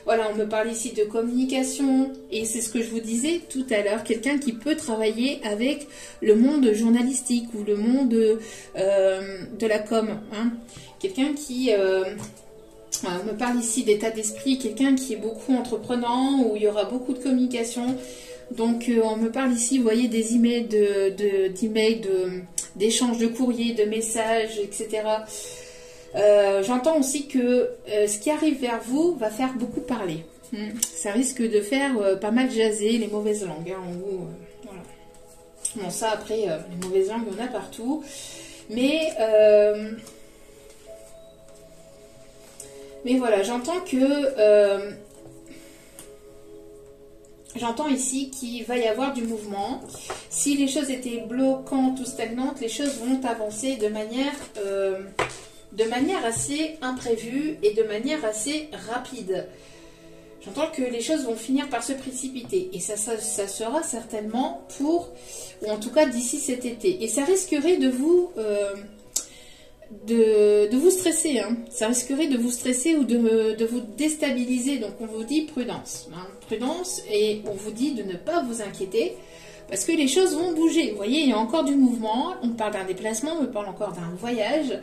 voilà, on me parle ici de communication, et c'est ce que je vous disais tout à l'heure, quelqu'un qui peut travailler avec le monde journalistique ou le monde de la com, hein, quelqu'un qui... on me parle ici d'état d'esprit, quelqu'un qui est beaucoup entreprenant, où il y aura beaucoup de communication. Donc on me parle ici, vous voyez, des emails, d'échanges de courriers, de messages, etc. J'entends aussi que ce qui arrive vers vous va faire beaucoup parler. Ça risque de faire pas mal jaser les mauvaises langues. Hein, en gros, voilà. Bon, ça après, les mauvaises langues, on en a partout. Mais voilà, j'entends que... J'entends ici qu'il va y avoir du mouvement. Si les choses étaient bloquantes ou stagnantes, les choses vont avancer de manière assez imprévue et de manière assez rapide. J'entends que les choses vont finir par se précipiter. Et ça sera certainement ou en tout cas d'ici cet été. Et ça risquerait de vous... de vous stresser. Hein. Ça risquerait de vous stresser ou de vous déstabiliser. Donc on vous dit prudence. Hein. Prudence, et on vous dit de ne pas vous inquiéter parce que les choses vont bouger. Vous voyez, il y a encore du mouvement. On parle d'un déplacement, on me parle encore d'un voyage.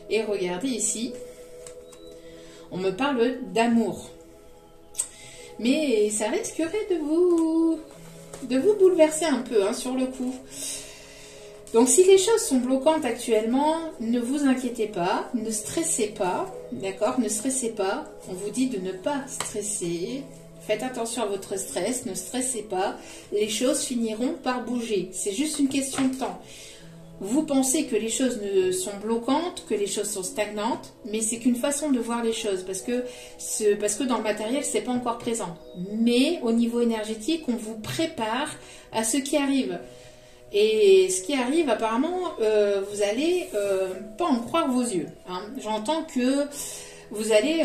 Et regardez ici, on me parle d'amour. Mais ça risquerait de vous bouleverser un peu, hein, sur le coup. Donc si les choses sont bloquantes actuellement, ne vous inquiétez pas, ne stressez pas, d'accord? Ne stressez pas, on vous dit de ne pas stresser. Faites attention à votre stress, ne stressez pas, les choses finiront par bouger. C'est juste une question de temps. Vous pensez que les choses sont bloquantes, que les choses sont stagnantes, mais c'est qu'une façon de voir les choses, parce que dans le matériel, c'est pas encore présent. Mais au niveau énergétique, on vous prépare à ce qui arrive. Et ce qui arrive, apparemment, vous allez pas en croire vos yeux. Hein. J'entends que vous allez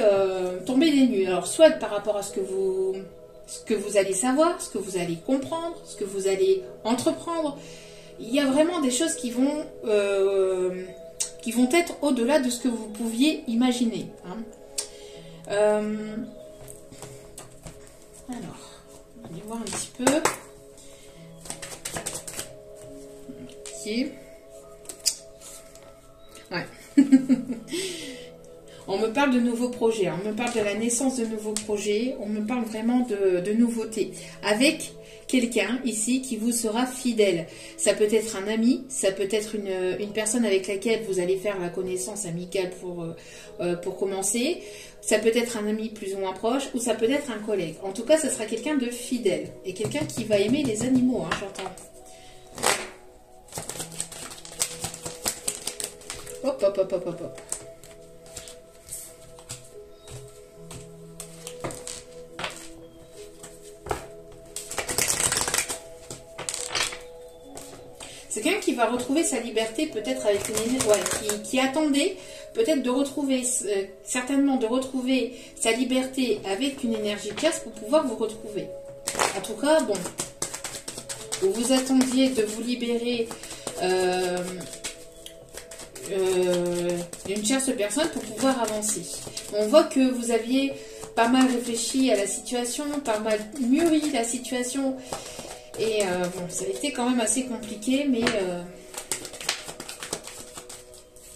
tomber des nues. Alors, soit par rapport à ce que vous allez savoir, ce que vous allez comprendre, ce que vous allez entreprendre. Il y a vraiment des choses qui vont être au-delà de ce que vous pouviez imaginer. Hein. Alors, on va aller voir un petit peu. Ok. Ouais. On me parle de nouveaux projets, on me parle de la naissance de nouveaux projets, on me parle vraiment de nouveautés. Avec quelqu'un ici qui vous sera fidèle. Ça peut être un ami, ça peut être une personne avec laquelle vous allez faire la connaissance amicale pour commencer. Ça peut être un ami plus ou moins proche, ou ça peut être un collègue. En tout cas, ce sera quelqu'un de fidèle. Et quelqu'un qui va aimer les animaux, hein, j'entends. Hop, hop, hop, hop, hop, hop. C'est quelqu'un qui va retrouver sa liberté peut-être avec une énergie, qui attendait peut-être de retrouver, certainement de retrouver sa liberté avec une énergie tierce pour pouvoir vous retrouver. En tout cas, bon, vous attendiez de vous libérer d'une tierce personne pour pouvoir avancer. On voit que vous aviez pas mal réfléchi à la situation, pas mal mûri la situation. Et bon, ça a été quand même assez compliqué, mais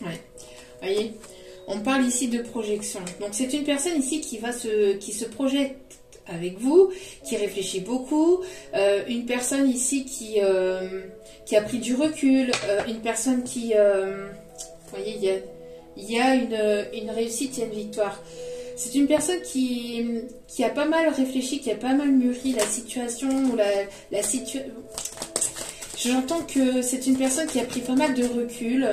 ouais. Vous voyez, on parle ici de projection. Donc c'est une personne ici qui se projette avec vous, qui réfléchit beaucoup, une personne ici qui a pris du recul, une personne qui, vous voyez, il y a une réussite, il y a une victoire. C'est une personne qui a pas mal réfléchi, qui a pas mal mûri la situation, ou la situation. J'entends que c'est une personne qui a pris pas mal de recul.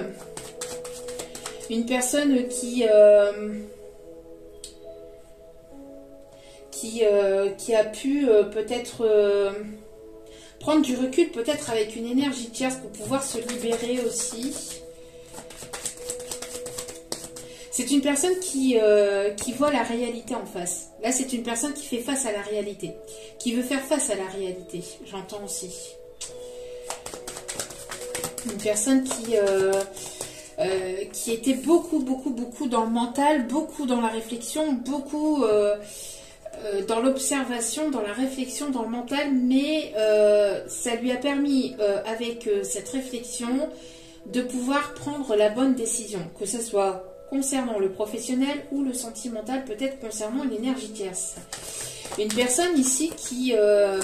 Une personne qui a pu peut-être prendre du recul, peut-être avec une énergie tierce pour pouvoir se libérer aussi. C'est une personne qui voit la réalité en face. Là, c'est une personne qui fait face à la réalité. Qui veut faire face à la réalité. J'entends aussi. Une personne qui était beaucoup dans le mental, beaucoup dans la réflexion, beaucoup dans l'observation, dans la réflexion, dans le mental. Mais ça lui a permis, avec cette réflexion, de pouvoir prendre la bonne décision. Que ce soit concernant le professionnel ou le sentimental, peut-être concernant l'énergie tierce. Une personne ici qui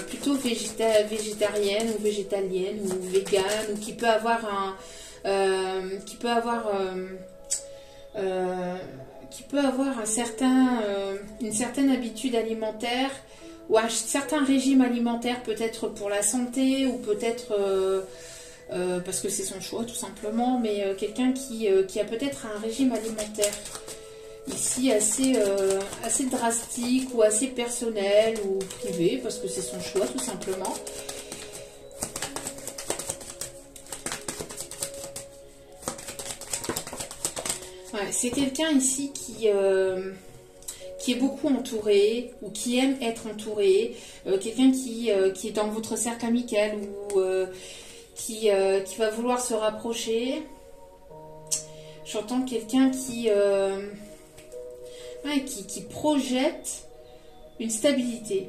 plutôt végétarienne ou végétalienne ou végane, ou qui peut avoir une certaine habitude alimentaire ou un certain régime alimentaire, peut-être pour la santé ou peut-être parce que c'est son choix tout simplement, mais quelqu'un qui a peut-être un régime alimentaire ici assez drastique ou assez personnel ou privé, parce que c'est son choix tout simplement. Ouais, c'est quelqu'un ici qui est beaucoup entouré ou qui aime être entouré, quelqu'un qui est dans votre cercle amical ou qui va vouloir se rapprocher. J'entends quelqu'un qui projette une stabilité.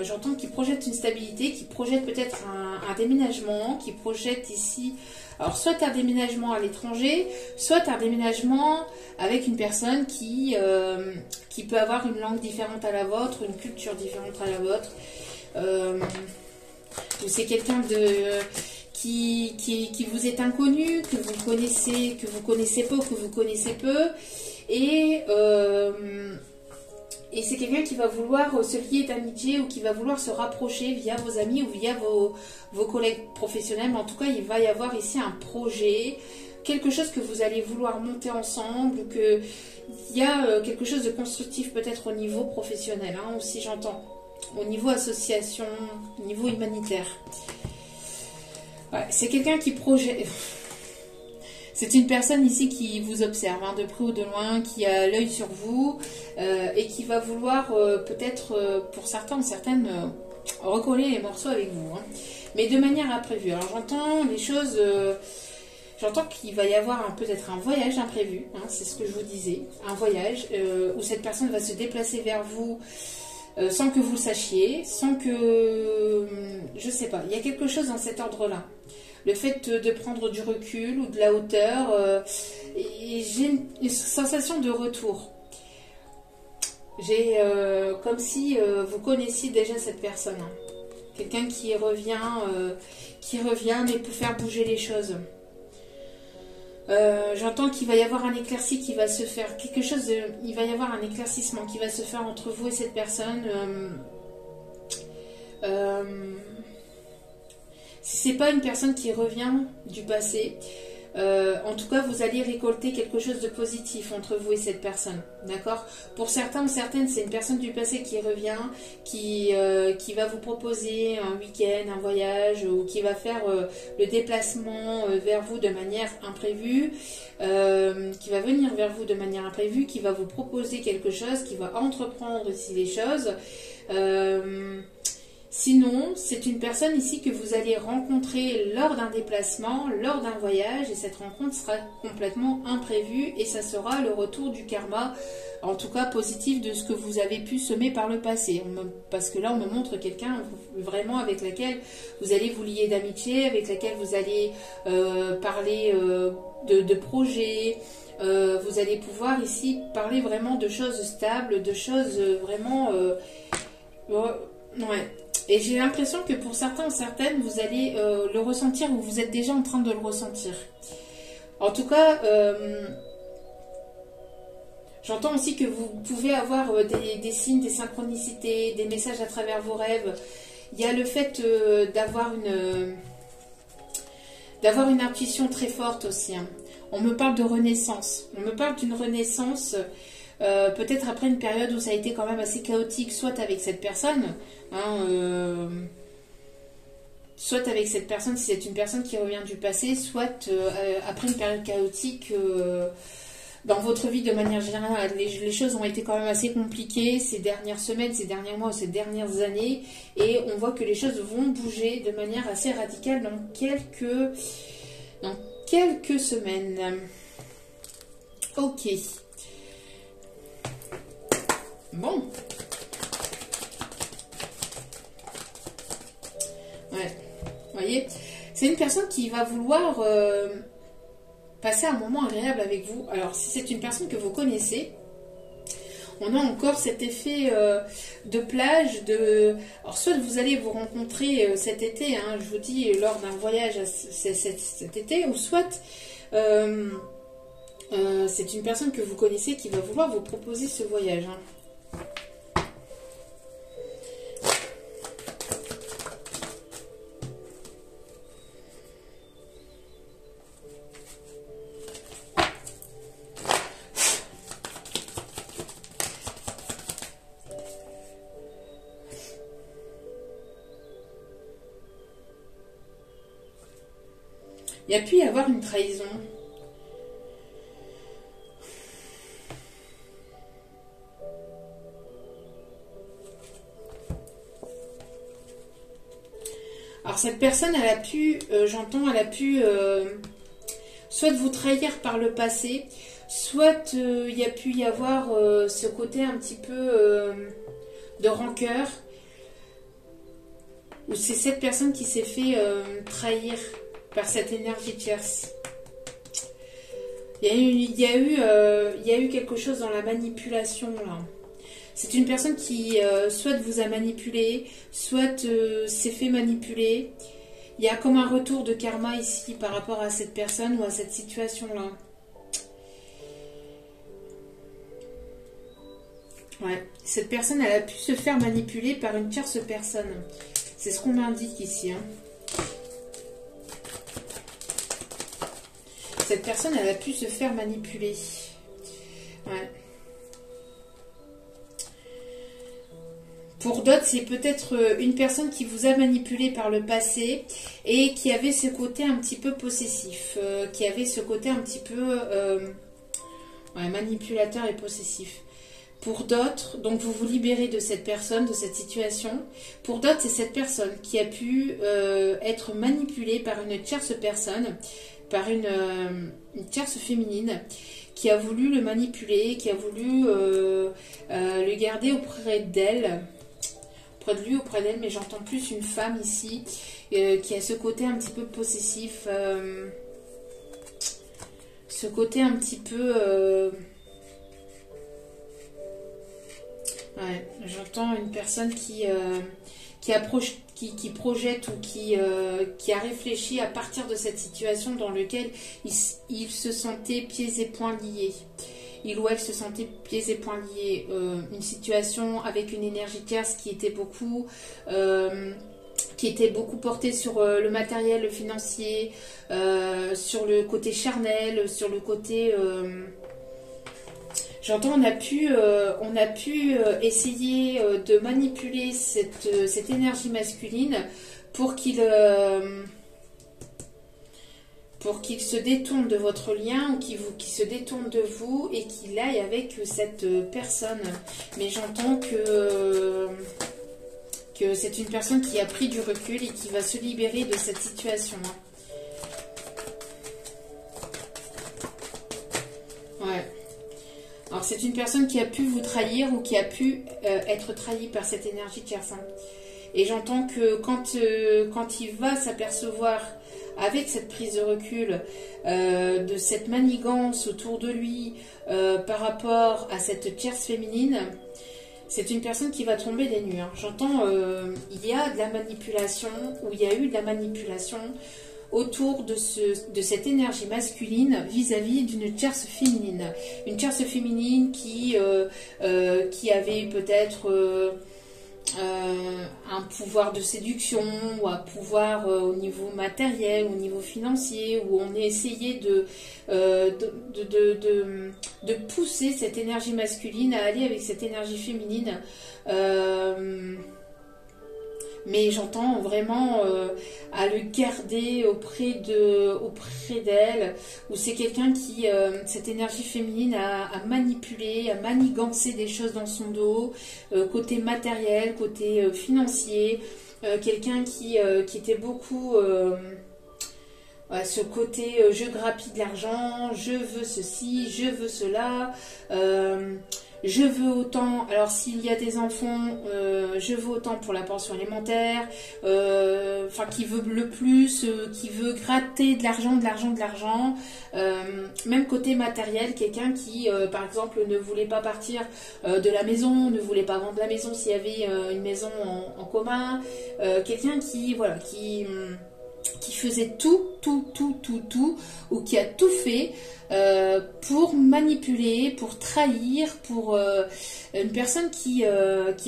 J'entends qu'il projette une stabilité, qui projette peut-être un déménagement, qui projette ici, alors soit un déménagement à l'étranger, soit un déménagement avec une personne qui peut avoir une langue différente à la vôtre, une culture différente à la vôtre. Ou c'est quelqu'un qui vous est inconnu, que vous connaissez peu, que vous connaissez peu, et c'est quelqu'un qui va vouloir se lier d'amitié ou qui va vouloir se rapprocher via vos amis ou via vos collègues professionnels. Mais en tout cas, il va y avoir ici un projet, quelque chose que vous allez vouloir monter ensemble, ou qu'il y a quelque chose de constructif peut-être au niveau professionnel, hein, aussi j'entends, au niveau association, au niveau humanitaire. Ouais, c'est quelqu'un qui projette... C'est une personne ici qui vous observe, hein, de près ou de loin, qui a l'œil sur vous et qui va vouloir peut-être, pour certains ou certaines, recoller les morceaux avec vous. Hein. Mais de manière imprévue. Alors j'entends les choses... j'entends qu'il va y avoir peut-être un voyage imprévu, hein, c'est ce que je vous disais. Un voyage où cette personne va se déplacer vers vous sans que vous le sachiez, sans que... je sais pas, il y a quelque chose dans cet ordre-là. Le fait de prendre du recul ou de la hauteur, et j'ai une sensation de retour. J'ai comme si vous connaissiez déjà cette personne. Hein. Quelqu'un qui revient mais pour faire bouger les choses. J'entends qu'il va y avoir un éclairci qui va se faire, il va y avoir un éclaircissement qui va se faire entre vous et cette personne. Si c'est pas une personne qui revient du passé, en tout cas vous allez récolter quelque chose de positif entre vous et cette personne, d'accord? Pour certains ou certaines, c'est une personne du passé qui revient, qui va vous proposer un week-end, un voyage, ou qui va faire le déplacement vers vous de manière imprévue, qui va venir vers vous de manière imprévue, qui va vous proposer quelque chose, qui va entreprendre ici les choses. Sinon, c'est une personne ici que vous allez rencontrer lors d'un déplacement, lors d'un voyage, et cette rencontre sera complètement imprévue et ça sera le retour du karma, en tout cas positif, de ce que vous avez pu semer par le passé. Parce que là, on me montre quelqu'un vraiment avec laquelle vous allez vous lier d'amitié, avec laquelle vous allez parler de projets. Vous allez pouvoir ici parler vraiment de choses stables, de choses vraiment... ouais. Et j'ai l'impression que pour certains ou certaines, vous allez le ressentir ou vous êtes déjà en train de le ressentir. En tout cas, j'entends aussi que vous pouvez avoir des signes, des synchronicités, des messages à travers vos rêves. Il y a le fait d'avoir une intuition très forte aussi. Hein. On me parle de renaissance. On me parle d'une renaissance... peut-être après une période où ça a été quand même assez chaotique, soit avec cette personne, hein, soit avec cette personne si c'est une personne qui revient du passé, soit après une période chaotique dans votre vie de manière générale. Les choses ont été quand même assez compliquées ces dernières semaines, ces derniers mois, ces dernières années, et on voit que les choses vont bouger de manière assez radicale dans quelques semaines. Ok. Bon. Ouais. Vous voyez, c'est une personne qui va vouloir passer un moment agréable avec vous. Alors, si c'est une personne que vous connaissez, on a encore cet effet de plage. Alors, soit vous allez vous rencontrer cet été, hein, je vous dis, lors d'un voyage cet été, ou soit... c'est une personne que vous connaissez qui va vouloir vous proposer ce voyage. Hein. Il y a pu y avoir une trahison. Alors cette personne, elle a pu, j'entends, elle a pu soit de vous trahir par le passé, soit il y a pu y avoir ce côté un petit peu de rancœur, ou c'est cette personne qui s'est fait trahir par cette énergie tierce. Il y a eu quelque chose dans la manipulation là. C'est une personne qui soit vous a manipulé, soit s'est fait manipuler. Il y a comme un retour de karma ici par rapport à cette personne ou à cette situation-là. Ouais. Cette personne, elle a pu se faire manipuler par une tierce personne. C'est ce qu'on m'indique ici. Hein. Cette personne, elle a pu se faire manipuler. Ouais. Pour d'autres, c'est peut-être une personne qui vous a manipulé par le passé et qui avait ce côté un petit peu possessif, qui avait ce côté un petit peu manipulateur et possessif. Pour d'autres, donc vous vous libérez de cette personne, de cette situation. Pour d'autres, c'est cette personne qui a pu être manipulée par une tierce personne, par une tierce féminine, qui a voulu le manipuler, qui a voulu le garder auprès d'elle. Auprès de lui, auprès d'elle, mais j'entends plus une femme ici qui a ce côté un petit peu possessif, ce côté un petit peu... ouais, j'entends une personne qui projette ou qui a réfléchi à partir de cette situation dans laquelle il se sentait pieds et poings liés. Il ou elle se sentait pieds et poings liés. Une situation avec une énergie tierce qui était beaucoup portée sur le matériel, le financier, sur le côté charnel, sur le côté... J'entends, on a pu essayer de manipuler cette énergie masculine pour qu'il se détourne de votre lien ou qu'il se détourne de vous et qu'il aille avec cette personne. Mais j'entends que c'est une personne qui a pris du recul et qui va se libérer de cette situation. Ouais. Alors c'est une personne qui a pu vous trahir ou qui a pu être trahie par cette énergie tierce. Et j'entends que quand il va s'apercevoir avec cette prise de recul de cette manigance autour de lui par rapport à cette tierce féminine, c'est une personne qui va tomber des nues. J'entends il y a de la manipulation ou il y a eu de la manipulation autour de cette énergie masculine vis-à-vis d'une tierce féminine. Une tierce féminine qui avait peut-être un pouvoir de séduction ou un pouvoir au niveau matériel, au niveau financier, où on a essayé de pousser cette énergie masculine à aller avec cette énergie féminine. Mais j'entends vraiment à le garder auprès d'elle, où c'est quelqu'un qui, cette énergie féminine, a manipulé, a manigancé des choses dans son dos, côté matériel, côté financier, quelqu'un qui était beaucoup... ce côté je grappille de l'argent, je veux ceci, je veux cela, je veux autant, alors s'il y a des enfants, je veux autant pour la pension alimentaire, enfin qui veut le plus, qui veut gratter de l'argent, même côté matériel, quelqu'un qui par exemple ne voulait pas partir de la maison, ne voulait pas vendre la maison s'il y avait une maison en commun, quelqu'un qui voilà, qui faisait tout, ou qui a tout fait pour manipuler, pour trahir, pour une personne qui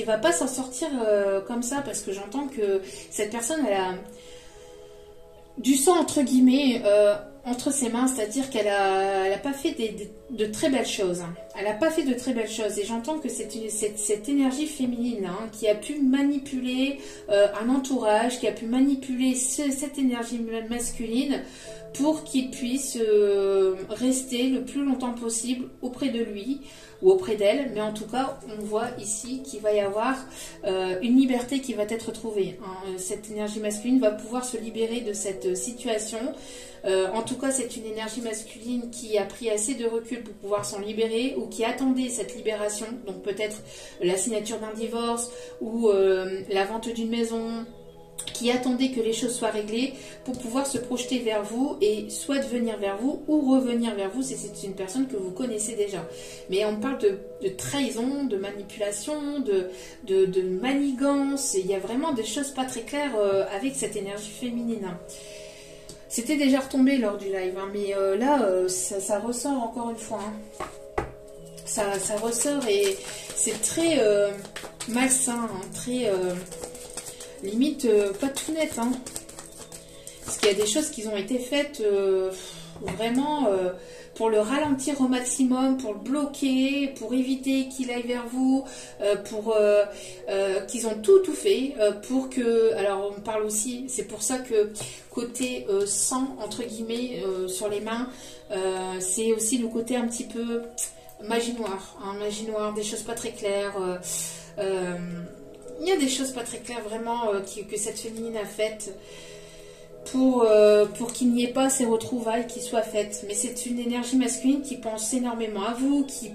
va pas s'en sortir comme ça, parce que j'entends que cette personne, elle a du sang entre guillemets entre ses mains, c'est-à-dire qu'elle a pas fait de très belles choses. Elle n'a pas fait de très belles choses. Et j'entends que c'est cette énergie féminine qui a pu manipuler un entourage, qui a pu manipuler cette énergie masculine pour qu'il puisse rester le plus longtemps possible auprès de lui ou auprès d'elle. Mais en tout cas, on voit ici qu'il va y avoir une liberté qui va être trouvée. Hein. Cette énergie masculine va pouvoir se libérer de cette situation. En tout cas, c'est une énergie masculine qui a pris assez de recul pour pouvoir s'en libérer ou qui attendait cette libération. Donc peut-être la signature d'un divorce ou la vente d'une maison, qui attendait que les choses soient réglées pour pouvoir se projeter vers vous et soit venir vers vous ou revenir vers vous si c'est une personne que vous connaissez déjà. Mais on parle de trahison, de manipulation, de manigance. Il y a vraiment des choses pas très claires avec cette énergie féminine. C'était déjà retombé lors du live, hein, mais là, ça ressort encore une fois. Hein. Ça ressort et c'est très malsain, hein, très... limite pas tout net, hein. Parce qu'il y a des choses qui ont été faites vraiment pour le ralentir au maximum, pour le bloquer, pour éviter qu'il aille vers vous, qu'ils ont tout fait pour que... Alors on parle aussi, c'est pour ça que côté sang, entre guillemets, sur les mains, c'est aussi le côté un petit peu magie noire, hein, magie noire, des choses pas très claires... il y a des choses pas très claires vraiment que cette féminine a faites pour qu'il n'y ait pas ces retrouvailles qui soient faites. Mais c'est une énergie masculine qui pense énormément à vous, qui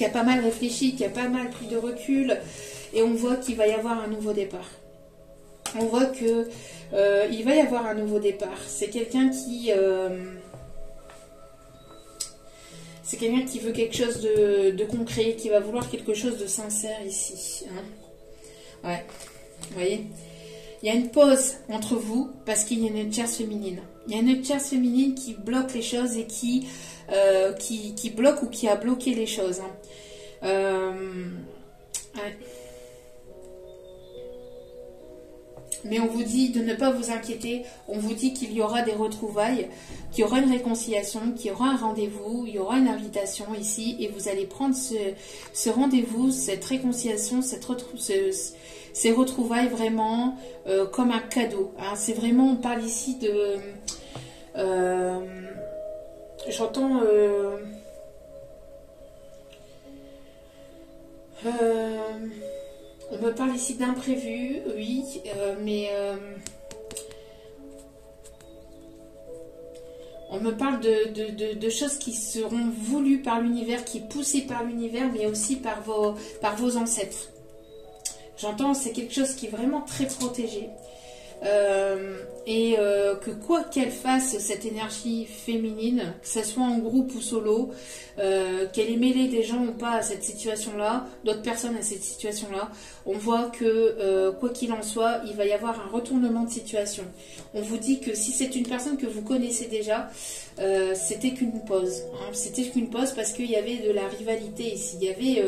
a pas mal réfléchi, qui a pas mal pris de recul. Et on voit qu'il va y avoir un nouveau départ. On voit que il va y avoir un nouveau départ. C'est quelqu'un qui... c'est quelqu'un qui veut quelque chose de concret, qui va vouloir quelque chose de sincère ici. Hein. Ouais, vous voyez, il y a une pause entre vous parce qu'il y a une tierce féminine. Il y a une tierce féminine qui bloque les choses et qui bloque ou qui a bloqué les choses. Hein. Ouais. Mais on vous dit de ne pas vous inquiéter, on vous dit qu'il y aura des retrouvailles, qu'il y aura une réconciliation, qu'il y aura un rendez-vous, il y aura une invitation ici et vous allez prendre ce rendez-vous, cette réconciliation, ces retrouvailles vraiment comme un cadeau. Hein. C'est vraiment, on parle ici de... j'entends... on me parle ici d'imprévu, oui, mais on me parle de choses qui seront voulues par l'univers, qui sont poussées par l'univers, mais aussi par vos ancêtres. J'entends, c'est quelque chose qui est vraiment très protégé. Que quoi qu'elle fasse, cette énergie féminine, que ce soit en groupe ou solo, qu'elle ait mêlé des gens ou pas à cette situation-là, d'autres personnes à cette situation-là, on voit que quoi qu'il en soit, il va y avoir un retournement de situation. On vous dit que si c'est une personne que vous connaissez déjà, c'était qu'une pause. Hein, c'était qu'une pause parce qu'il y avait de la rivalité ici. Il y avait...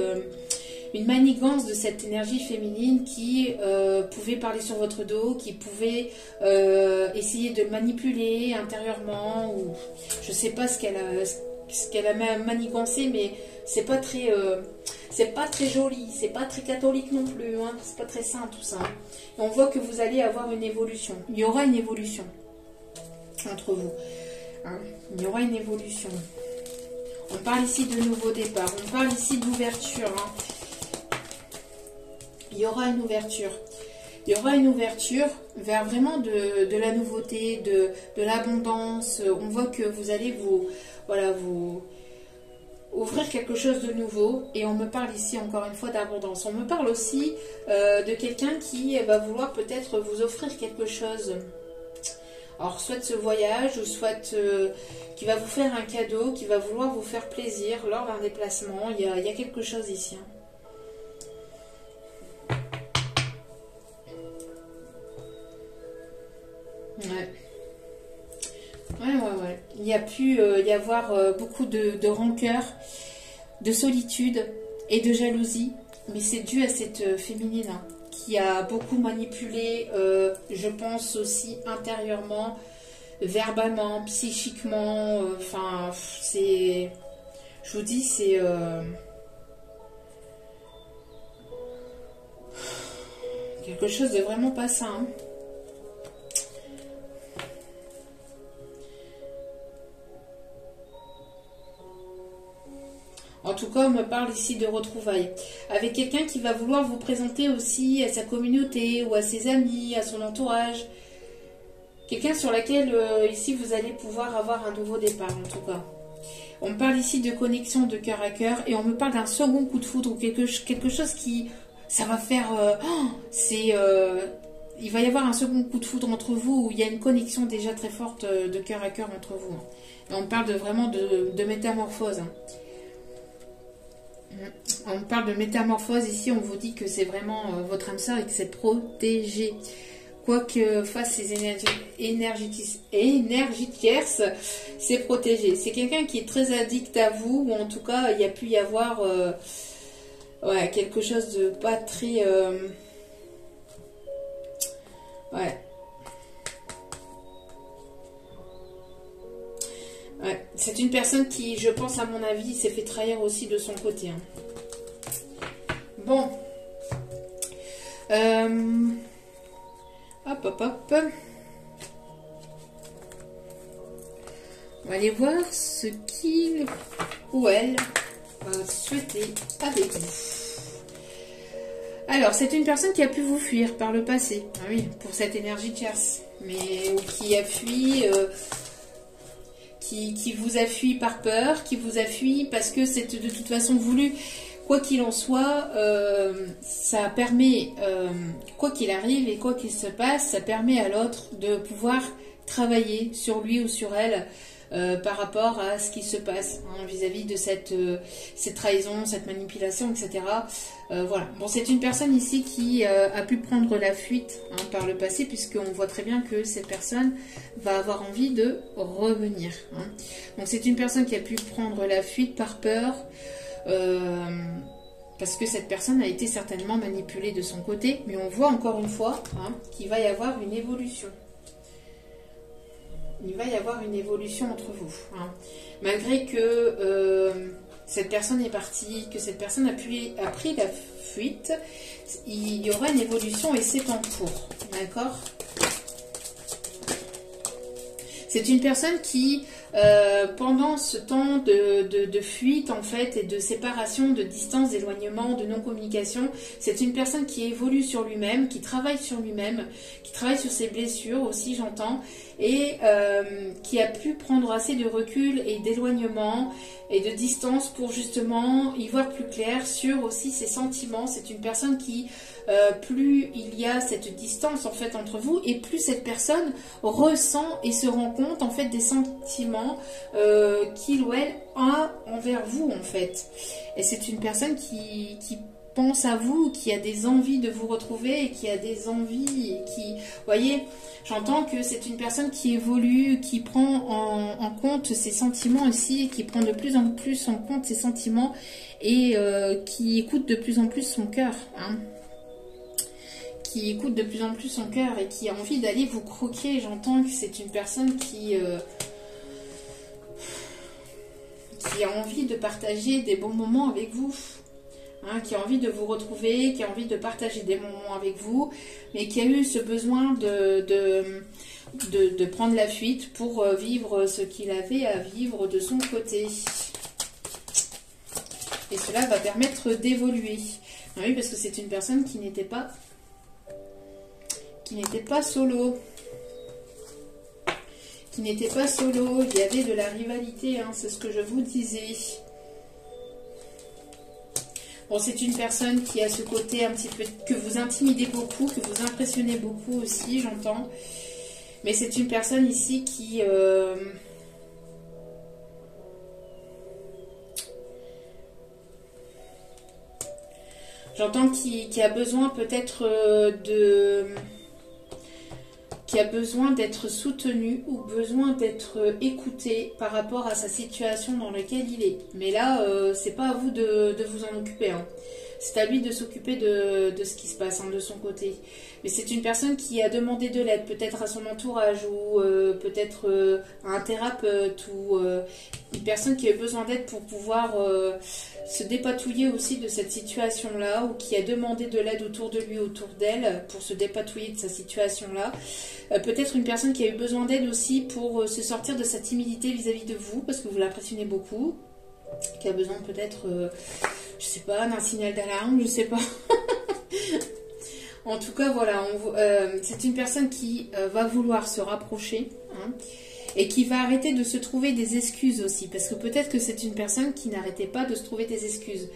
une manigance de cette énergie féminine qui pouvait parler sur votre dos, qui pouvait essayer de le manipuler intérieurement, ou je sais pas ce qu'elle a manigancé, mais c'est pas très joli, c'est pas très catholique non plus, hein, c'est pas très sain tout ça. Et on voit que vous allez avoir une évolution, il y aura une évolution entre vous, hein, il y aura une évolution. On parle ici de nouveau départ, on parle ici d'ouverture, hein. Il y aura une ouverture. Il y aura une ouverture vers vraiment de la nouveauté, de l'abondance. On voit que vous allez vous ouvrir quelque chose de nouveau. Et on me parle ici encore une fois d'abondance. On me parle aussi de quelqu'un qui va vouloir peut-être vous offrir quelque chose. Alors soit ce voyage, ou soit qui va vous faire un cadeau, qui va vouloir vous faire plaisir lors d'un déplacement. Il y a quelque chose ici. Hein. Ouais. Ouais. Il y a pu y avoir beaucoup de rancœur, de solitude et de jalousie. Mais c'est dû à cette féminine hein, qui a beaucoup manipulé, je pense aussi intérieurement, verbalement, psychiquement. Enfin, c'est... Je vous dis, c'est... quelque chose de vraiment pas sain. Hein. tout cas, on me parle ici de retrouvailles. Avec quelqu'un qui va vouloir vous présenter aussi à sa communauté ou à ses amis, à son entourage. Quelqu'un sur laquelle, ici, vous allez pouvoir avoir un nouveau départ, en tout cas. On me parle ici de connexion de cœur à cœur et on me parle d'un second coup de foudre ou quelque chose qui... Ça va faire... il va y avoir un second coup de foudre entre vous où il y a une connexion déjà très forte de cœur à cœur entre vous. Et on me parle vraiment de métamorphose. On me parle de métamorphose ici, on vous dit que c'est vraiment votre âme sœur et que c'est protégé. Quoi que fassent ces énergétiques, c'est protégé. C'est quelqu'un qui est très addict à vous, ou en tout cas, il y a pu y avoir ouais, quelque chose de pas très... ouais. Ouais. C'est une personne qui, je pense à mon avis, s'est fait trahir aussi de son côté. Hein. Bon. Hop, hop, hop. On va aller voir ce qu'il ou elle va souhaiter avec vous. Alors, c'est une personne qui a pu vous fuir par le passé. Ah oui, pour cette énergie tierce. Mais qui a fui... qui vous a fui par peur, qui vous a fui parce que c'est de toute façon voulu. Quoi qu'il en soit, ça permet, quoi qu'il arrive et quoi qu'il se passe, ça permet à l'autre de pouvoir travailler sur lui ou sur elle par rapport à ce qui se passe vis-à-vis de cette trahison, cette manipulation, etc. Voilà. Bon, c'est une personne ici qui a pu prendre la fuite par le passé, puisqu'on voit très bien que cette personne va avoir envie de revenir. Donc c'est une personne qui a pu prendre la fuite par peur, parce que cette personne a été certainement manipulée de son côté, mais on voit encore une fois qu'il va y avoir une évolution. Il va y avoir une évolution entre vous. Malgré que cette personne est partie, que cette personne a pris la fuite, il y aura une évolution et c'est en cours. D'accord ? C'est une personne qui, pendant ce temps de fuite, en fait, et de séparation, de distance, d'éloignement, de non-communication, c'est une personne qui évolue sur lui-même, qui travaille sur lui-même, qui travaille sur ses blessures aussi, j'entends, et qui a pu prendre assez de recul et d'éloignement et de distance pour justement y voir plus clair sur aussi ses sentiments. C'est une personne qui... plus il y a cette distance en fait entre vous et plus cette personne ressent et se rend compte en fait des sentiments qu'il ou elle a envers vous en fait. Et c'est une personne qui pense à vous, qui a des envies de vous retrouver et qui a des envies qui... Vous voyez, j'entends que c'est une personne qui évolue, qui prend en compte ses sentiments aussi, qui prend de plus en plus en compte ses sentiments et qui écoute de plus en plus son cœur, qui écoute de plus en plus son cœur et qui a envie d'aller vous croquer. J'entends que c'est une personne qui a envie de partager des bons moments avec vous, qui a envie de vous retrouver, qui a envie de partager des moments avec vous, mais qui a eu ce besoin de prendre la fuite pour vivre ce qu'il avait à vivre de son côté. Et cela va permettre d'évoluer. Oui, parce que c'est une personne qui n'était pas solo. Qui n'était pas solo. Il y avait de la rivalité, c'est ce que je vous disais. Bon, c'est une personne qui a ce côté un petit peu... que vous intimidez beaucoup, que vous impressionnez beaucoup aussi, j'entends. Mais c'est une personne ici qui... j'entends qui a besoin peut-être qui a besoin d'être soutenu ou besoin d'être écouté par rapport à sa situation dans laquelle il est. Mais là, c'est pas à vous de vous en occuper. C'est à lui de s'occuper de ce qui se passe de son côté. Mais c'est une personne qui a demandé de l'aide, peut-être à son entourage ou peut-être à un thérapeute ou une personne qui a besoin d'aide pour pouvoir se dépatouiller aussi de cette situation-là ou qui a demandé de l'aide autour de lui, autour d'elle pour se dépatouiller de sa situation-là. Peut-être une personne qui a eu besoin d'aide aussi pour se sortir de sa timidité vis-à-vis de vous parce que vous l'impressionnez beaucoup. qui a besoin peut-être, je sais pas, d'un signal d'alarme, je sais pas. En tout cas, voilà, c'est une personne qui va vouloir se rapprocher, hein, et qui va arrêter de se trouver des excuses aussi, parce que peut-être que c'est une personne qui n'arrêtait pas de se trouver des excuses.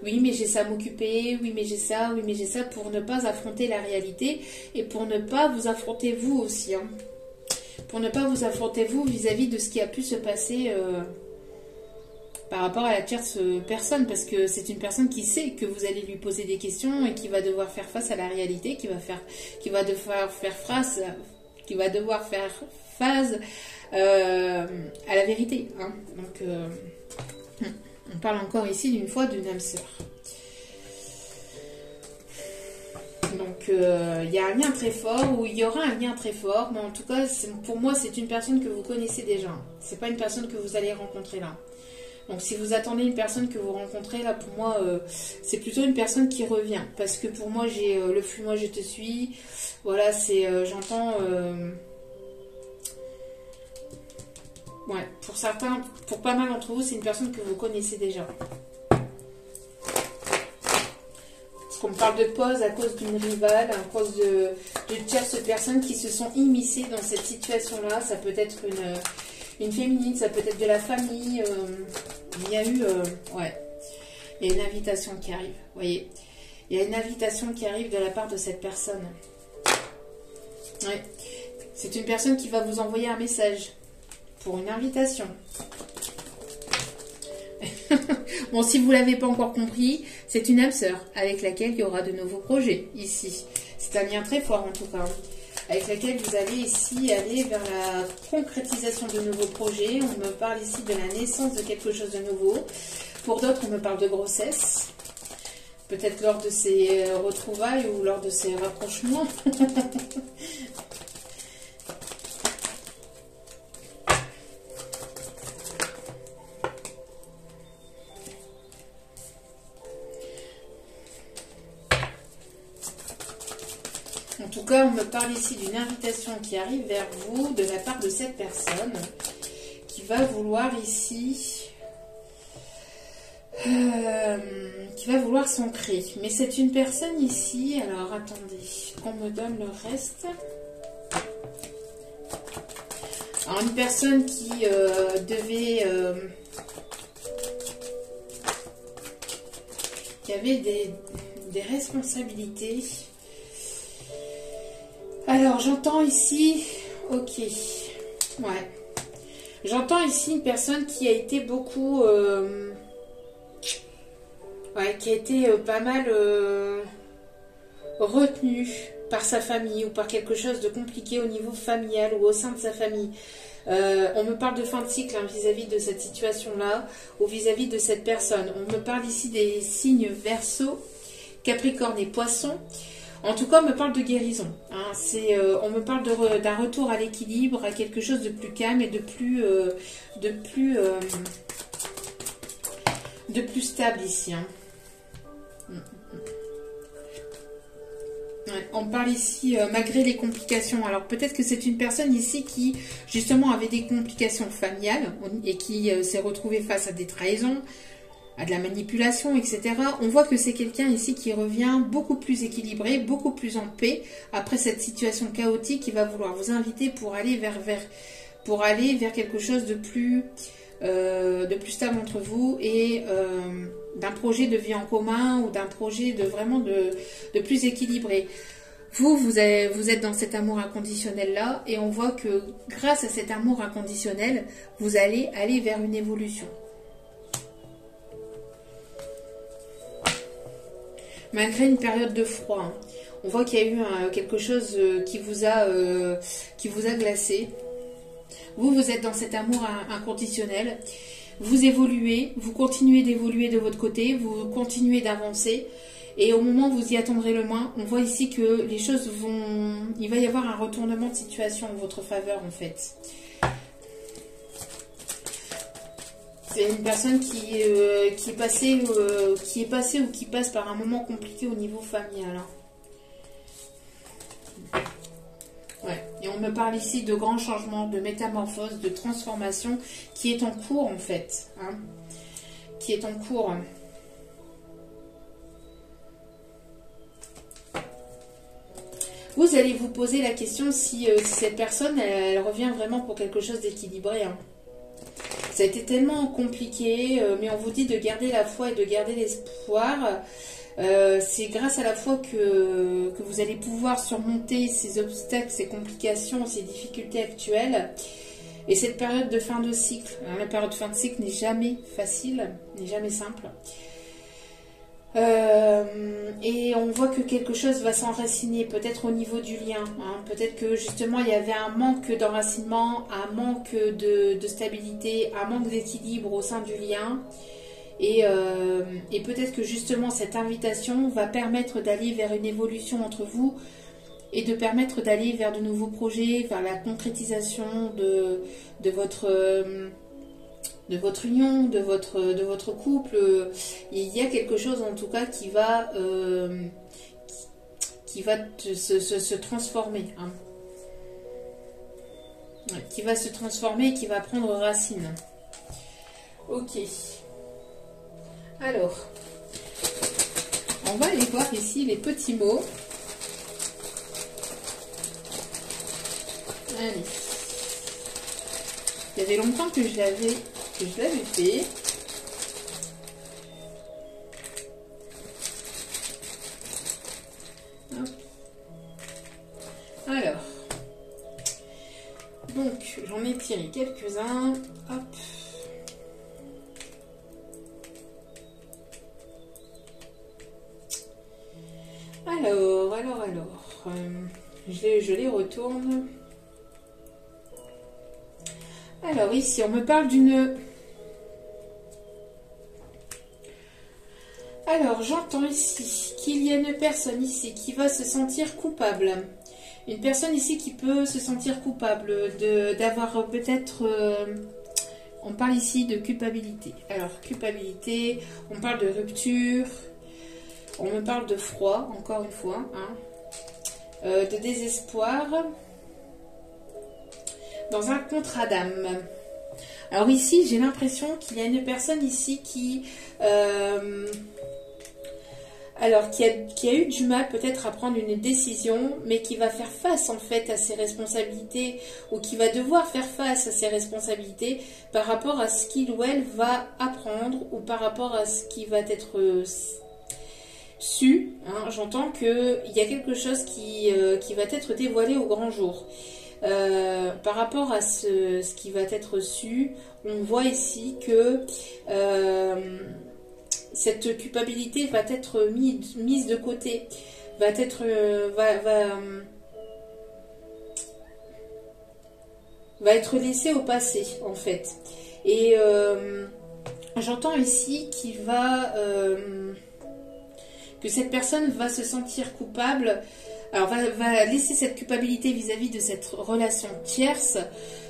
Oui, mais j'ai ça à m'occuper, oui, mais j'ai ça, oui, mais j'ai ça, pour ne pas affronter la réalité et pour ne pas vous affronter vous aussi, hein. Pour ne pas vous affronter vous vis-à-vis de ce qui a pu se passer par rapport à la tierce personne, parce que c'est une personne qui sait que vous allez lui poser des questions et qui va devoir faire face à la réalité, qui va devoir faire face à la vérité, hein. Donc, on parle encore ici d'une fois d'une âme sœur. Donc, il y a un lien très fort, ou il y aura un lien très fort, mais en tout cas, pour moi, c'est une personne que vous connaissez déjà. C'est pas une personne que vous allez rencontrer là. Donc, si vous attendez une personne que vous rencontrez là, pour moi, c'est plutôt une personne qui revient. Parce que pour moi, j'ai le flux, moi, je te suis. Voilà, c'est, j'entends... ouais, pour certains, pour pas mal d'entre vous, c'est une personne que vous connaissez déjà. Parce qu'on me parle de pause à cause d'une rivale, à cause de tierces personnes qui se sont immiscées dans cette situation-là. Ça peut être une féminine, ça peut être de la famille. Il y a eu... ouais, il y a une invitation qui arrive, vous voyez. Il y a une invitation qui arrive de la part de cette personne. Ouais. C'est une personne qui va vous envoyer un message pour une invitation. Bon, si vous ne l'avez pas encore compris, c'est une âme sœur avec laquelle il y aura de nouveaux projets ici. C'est un lien très fort en tout cas, avec laquelle vous allez ici aller vers la concrétisation de nouveaux projets. On me parle ici de la naissance de quelque chose de nouveau. Pour d'autres, on me parle de grossesse. Peut-être lors de ces retrouvailles ou lors de ces rapprochements. En tout cas, on me parle ici d'une invitation qui arrive vers vous de la part de cette personne qui va vouloir ici, qui va vouloir s'ancrer. Mais c'est une personne ici, alors attendez, qu'on me donne le reste. Alors une personne qui devait... qui avait des responsabilités. Alors, j'entends ici... Ok. Ouais. J'entends ici une personne qui a été beaucoup... ouais, qui a été pas mal retenue par sa famille ou par quelque chose de compliqué au niveau familial ou au sein de sa famille. On me parle de fin de cycle hein, vis-à-vis de cette situation-là ou vis-à-vis de cette personne. On me parle ici des signes Verseau, Capricorne et Poisson. En tout cas, on me parle de guérison. Hein. On me parle d'un retour à l'équilibre, à quelque chose de plus calme et de plus stable ici. Hein. Ouais, on parle ici, malgré les complications. Alors, peut-être que c'est une personne ici qui, justement, avait des complications familiales et qui s'est retrouvée face à des trahisons, à de la manipulation, etc. On voit que c'est quelqu'un ici qui revient beaucoup plus équilibré, beaucoup plus en paix après cette situation chaotique qui va vouloir vous inviter pour aller vers quelque chose de plus stable entre vous et d'un projet de vie en commun ou d'un projet de plus équilibré. Vous êtes dans cet amour inconditionnel là et on voit que grâce à cet amour inconditionnel, vous allez aller vers une évolution. Malgré une période de froid, hein. On voit qu'il y a eu quelque chose qui vous a glacé. Vous êtes dans cet amour inconditionnel. Vous évoluez, vous continuez d'évoluer de votre côté, vous continuez d'avancer. Et au moment où vous y attendrez le moins, on voit ici que les choses vont... Il va y avoir un retournement de situation en votre faveur en fait. C'est une personne qui est passée ou qui passe par un moment compliqué au niveau familial. Hein. Ouais. Et on me parle ici de grands changements, de métamorphose, de transformation qui est en cours en fait. Hein. qui est en cours. Vous allez vous poser la question si cette personne, elle revient vraiment pour quelque chose d'équilibré. Hein. Ça a été tellement compliqué, mais on vous dit de garder la foi et de garder l'espoir. C'est grâce à la foi que vous allez pouvoir surmonter ces obstacles, ces complications, ces difficultés actuelles. Et cette période de fin de cycle, hein, la période de fin de cycle n'est jamais facile, n'est jamais simple. Et on voit que quelque chose va s'enraciner, peut-être au niveau du lien. Hein. Peut-être que justement il y avait un manque d'enracinement, un manque de stabilité, un manque d'équilibre au sein du lien. Et peut-être que justement cette invitation va permettre d'aller vers une évolution entre vous et de permettre d'aller vers de nouveaux projets, vers la concrétisation de votre union, de votre couple. Il y a quelque chose en tout cas qui va se transformer. Hein. Qui va se transformer et qui va prendre racine. Ok. Alors, on va aller voir ici les petits mots. Allez. Il y avait longtemps que je l'avais fait. Hop. Alors, donc j'en ai tiré quelques-uns. Hop. Alors, je les retourne. Alors ici, on me parle d'une... Alors, j'entends ici qu'il y a une personne ici qui va se sentir coupable. Une personne ici qui peut se sentir coupable d'avoir peut-être... on parle ici de culpabilité. Alors, culpabilité, on parle de rupture... On me parle de froid, encore une fois, hein, de désespoir, dans un contrat d'âme. Alors ici, j'ai l'impression qu'il y a une personne ici qui a eu du mal peut-être à prendre une décision, mais qui va faire face en fait à ses responsabilités, ou qui va devoir faire face à ses responsabilités par rapport à ce qu'il ou elle va apprendre, ou par rapport à ce qui va être... su, hein, j'entends qu'il y a quelque chose qui va être dévoilé au grand jour. Par rapport à ce qui va être su, on voit ici que cette culpabilité va être mise de côté, va être laissée au passé en fait. Et j'entends ici que cette personne va se sentir coupable, alors va laisser cette culpabilité vis-à-vis de cette relation tierce,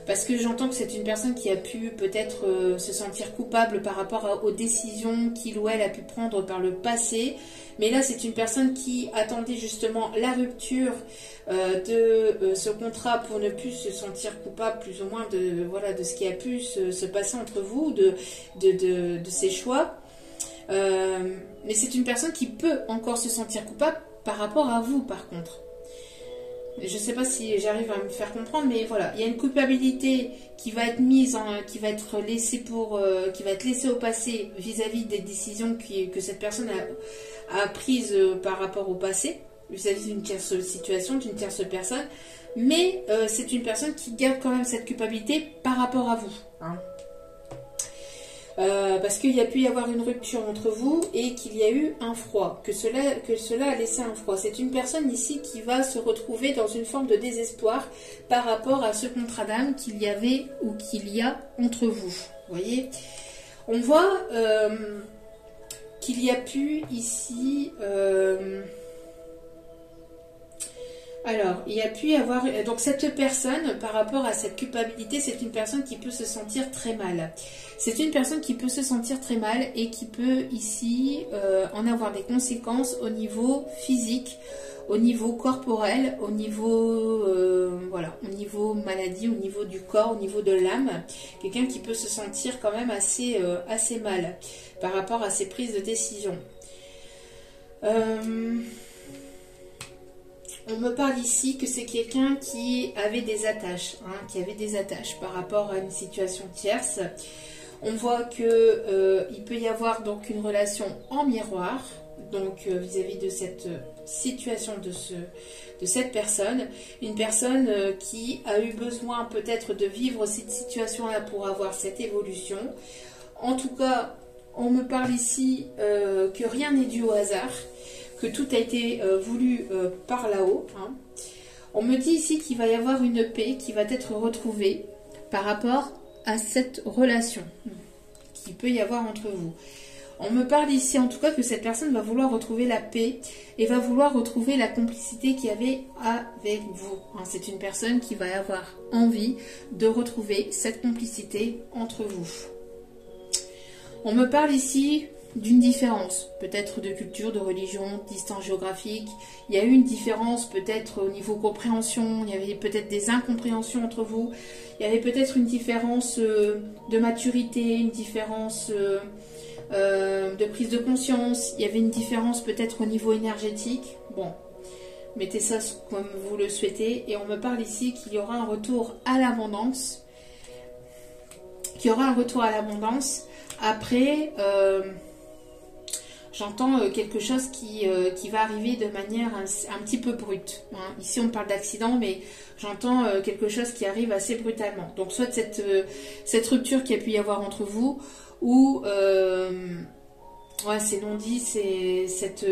parce que j'entends que c'est une personne qui a pu peut-être se sentir coupable par rapport aux décisions qu'il ou elle a pu prendre par le passé, mais là c'est une personne qui attendait justement la rupture de ce contrat pour ne plus se sentir coupable plus ou moins de ce qui a pu se passer entre vous, de ses choix. Mais c'est une personne qui peut encore se sentir coupable par rapport à vous par contre. Je ne sais pas si j'arrive à me faire comprendre, mais voilà, il y a une culpabilité qui va être qui va être laissée au passé vis-à-vis des décisions que cette personne a prises par rapport au passé, vis-à-vis d'une tierce situation, d'une tierce personne, mais c'est une personne qui garde quand même cette culpabilité par rapport à vous. Hein. Parce qu'il y a pu y avoir une rupture entre vous et qu'il y a eu un froid, que cela a laissé un froid. C'est une personne ici qui va se retrouver dans une forme de désespoir par rapport à ce contrat d'âme qu'il y avait ou qu'il y a entre vous. Vous voyez, on voit qu'il y a pu ici... alors, il y a pu y avoir... Donc, cette personne, par rapport à cette culpabilité, c'est une personne qui peut se sentir très mal. C'est une personne qui peut se sentir très mal et qui peut ici en avoir des conséquences au niveau physique, au niveau corporel, au niveau, voilà, au niveau maladie, au niveau du corps, au niveau de l'âme. Quelqu'un qui peut se sentir quand même assez mal par rapport à ses prises de décision. On me parle ici que c'est quelqu'un qui avait des attaches, par rapport à une situation tierce. On voit que il peut y avoir donc une relation en miroir, donc vis-à-vis de cette situation de cette personne, une personne qui a eu besoin peut-être de vivre cette situation-là pour avoir cette évolution. En tout cas, on me parle ici que rien n'est dû au hasard, que tout a été voulu par là-haut. Hein. On me dit ici qu'il va y avoir une paix qui va être retrouvée par rapport à cette relation qu'il peut y avoir entre vous. On me parle ici en tout cas que cette personne va vouloir retrouver la paix et va vouloir retrouver la complicité qu'il y avait avec vous. Hein, c'est une personne qui va avoir envie de retrouver cette complicité entre vous. On me parle ici d'une différence, peut-être de culture, de religion, de distance géographique. Il y a eu une différence peut-être au niveau compréhension, il y avait peut-être des incompréhensions entre vous, il y avait peut-être une différence de maturité, une différence de prise de conscience, il y avait une différence peut-être au niveau énergétique. Bon, mettez ça comme vous le souhaitez. Et on me parle ici qu'il y aura un retour à l'abondance, Après, j'entends quelque chose qui va arriver de manière un petit peu brute. Hein. Ici, on parle d'accident, mais j'entends quelque chose qui arrive assez brutalement. Donc, soit cette rupture qu'il y a pu y avoir entre vous, ou, ouais, c'est non dit, c'est cette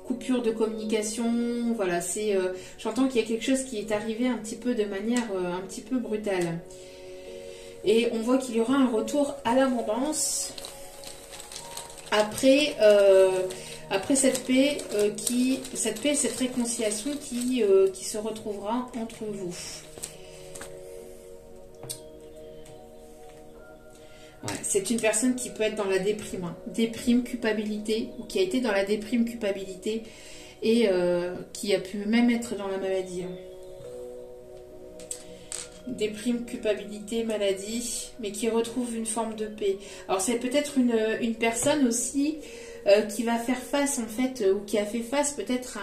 coupure de communication. Voilà, j'entends qu'il y a quelque chose qui est arrivé un petit peu de manière un petit peu brutale. Et on voit qu'il y aura un retour à l'abondance après cette paix, cette réconciliation qui se retrouvera entre vous. Ouais, c'est une personne qui peut être dans la déprime, hein. Déprime, culpabilité, ou qui a été dans la déprime, culpabilité, et qui a pu même être dans la maladie. Hein. Déprime, culpabilité, maladie, mais qui retrouve une forme de paix. Alors c'est peut-être une personne aussi qui va faire face en fait, ou qui a fait face peut-être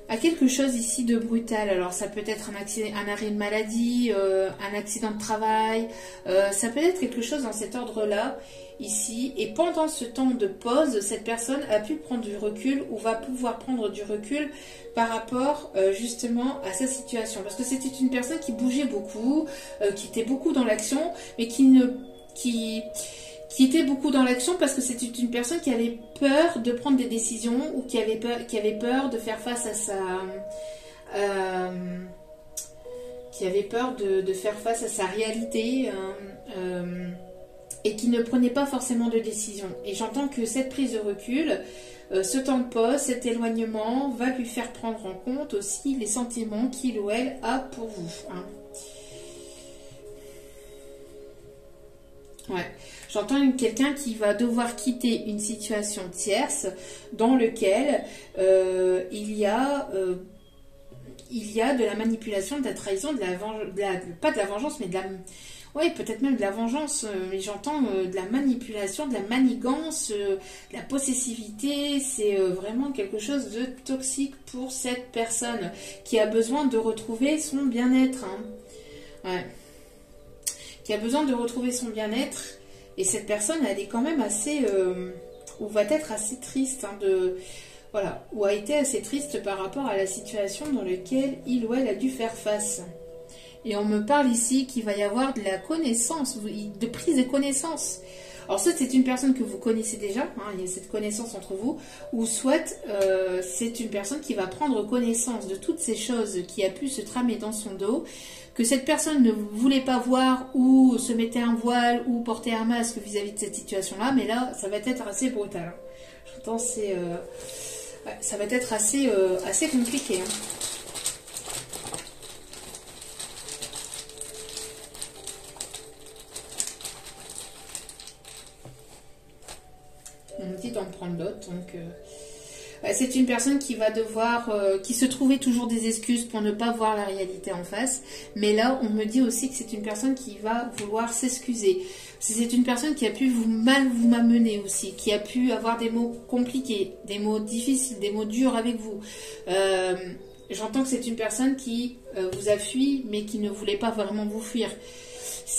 à quelque chose ici de brutal. Alors ça peut être un arrêt de maladie, un accident de travail, ça peut être quelque chose dans cet ordre-là, ici. Et pendant ce temps de pause, cette personne a pu prendre du recul, ou va pouvoir prendre du recul par rapport justement à sa situation. Parce que c'était une personne qui bougeait beaucoup, qui était beaucoup dans l'action, mais qui était beaucoup dans l'action parce que c'était une personne qui avait peur de prendre des décisions, ou qui avait peur de faire face à qui avait peur de faire face à sa réalité, et qui ne prenait pas forcément de décision. Et j'entends que cette prise de recul, ce temps de pause, cet éloignement va lui faire prendre en compte aussi les sentiments qu'il ou elle a pour vous. Hein. Ouais. J'entends quelqu'un qui va devoir quitter une situation tierce dans laquelle il y a de la manipulation, de la trahison, pas de la vengeance, mais oui, peut-être même de la vengeance, mais j'entends de la manipulation, de la manigance, de la possessivité. C'est vraiment quelque chose de toxique pour cette personne qui a besoin de retrouver son bien-être. Hein. Ouais. Qui a besoin de retrouver son bien-être. Et cette personne, elle est quand même assez... ou va être assez triste, hein, voilà, ou a été assez triste par rapport à la situation dans laquelle il ou elle a dû faire face. Et on me parle ici qu'il va y avoir de la connaissance, de prise de connaissance. Alors soit c'est une personne que vous connaissez déjà, hein, il y a cette connaissance entre vous, ou soit c'est une personne qui va prendre connaissance de toutes ces choses qui a pu se tramer dans son dos, que cette personne ne voulait pas voir, ou se mettait un voile, ou portait un masque vis-à-vis de cette situation-là, mais là, ça va être assez brutal. J'entends, ouais, ça va être assez compliqué. Hein. On me dit d'en prendre d'autres, donc... C'est une personne qui va devoir, qui se trouvait toujours des excuses pour ne pas voir la réalité en face. Mais là, on me dit aussi que c'est une personne qui va vouloir s'excuser. C'est une personne qui a pu mal vous m'amener aussi, qui a pu avoir des mots compliqués, des mots difficiles, des mots durs avec vous. J'entends que c'est une personne qui vous a fui, mais qui ne voulait pas vraiment vous fuir.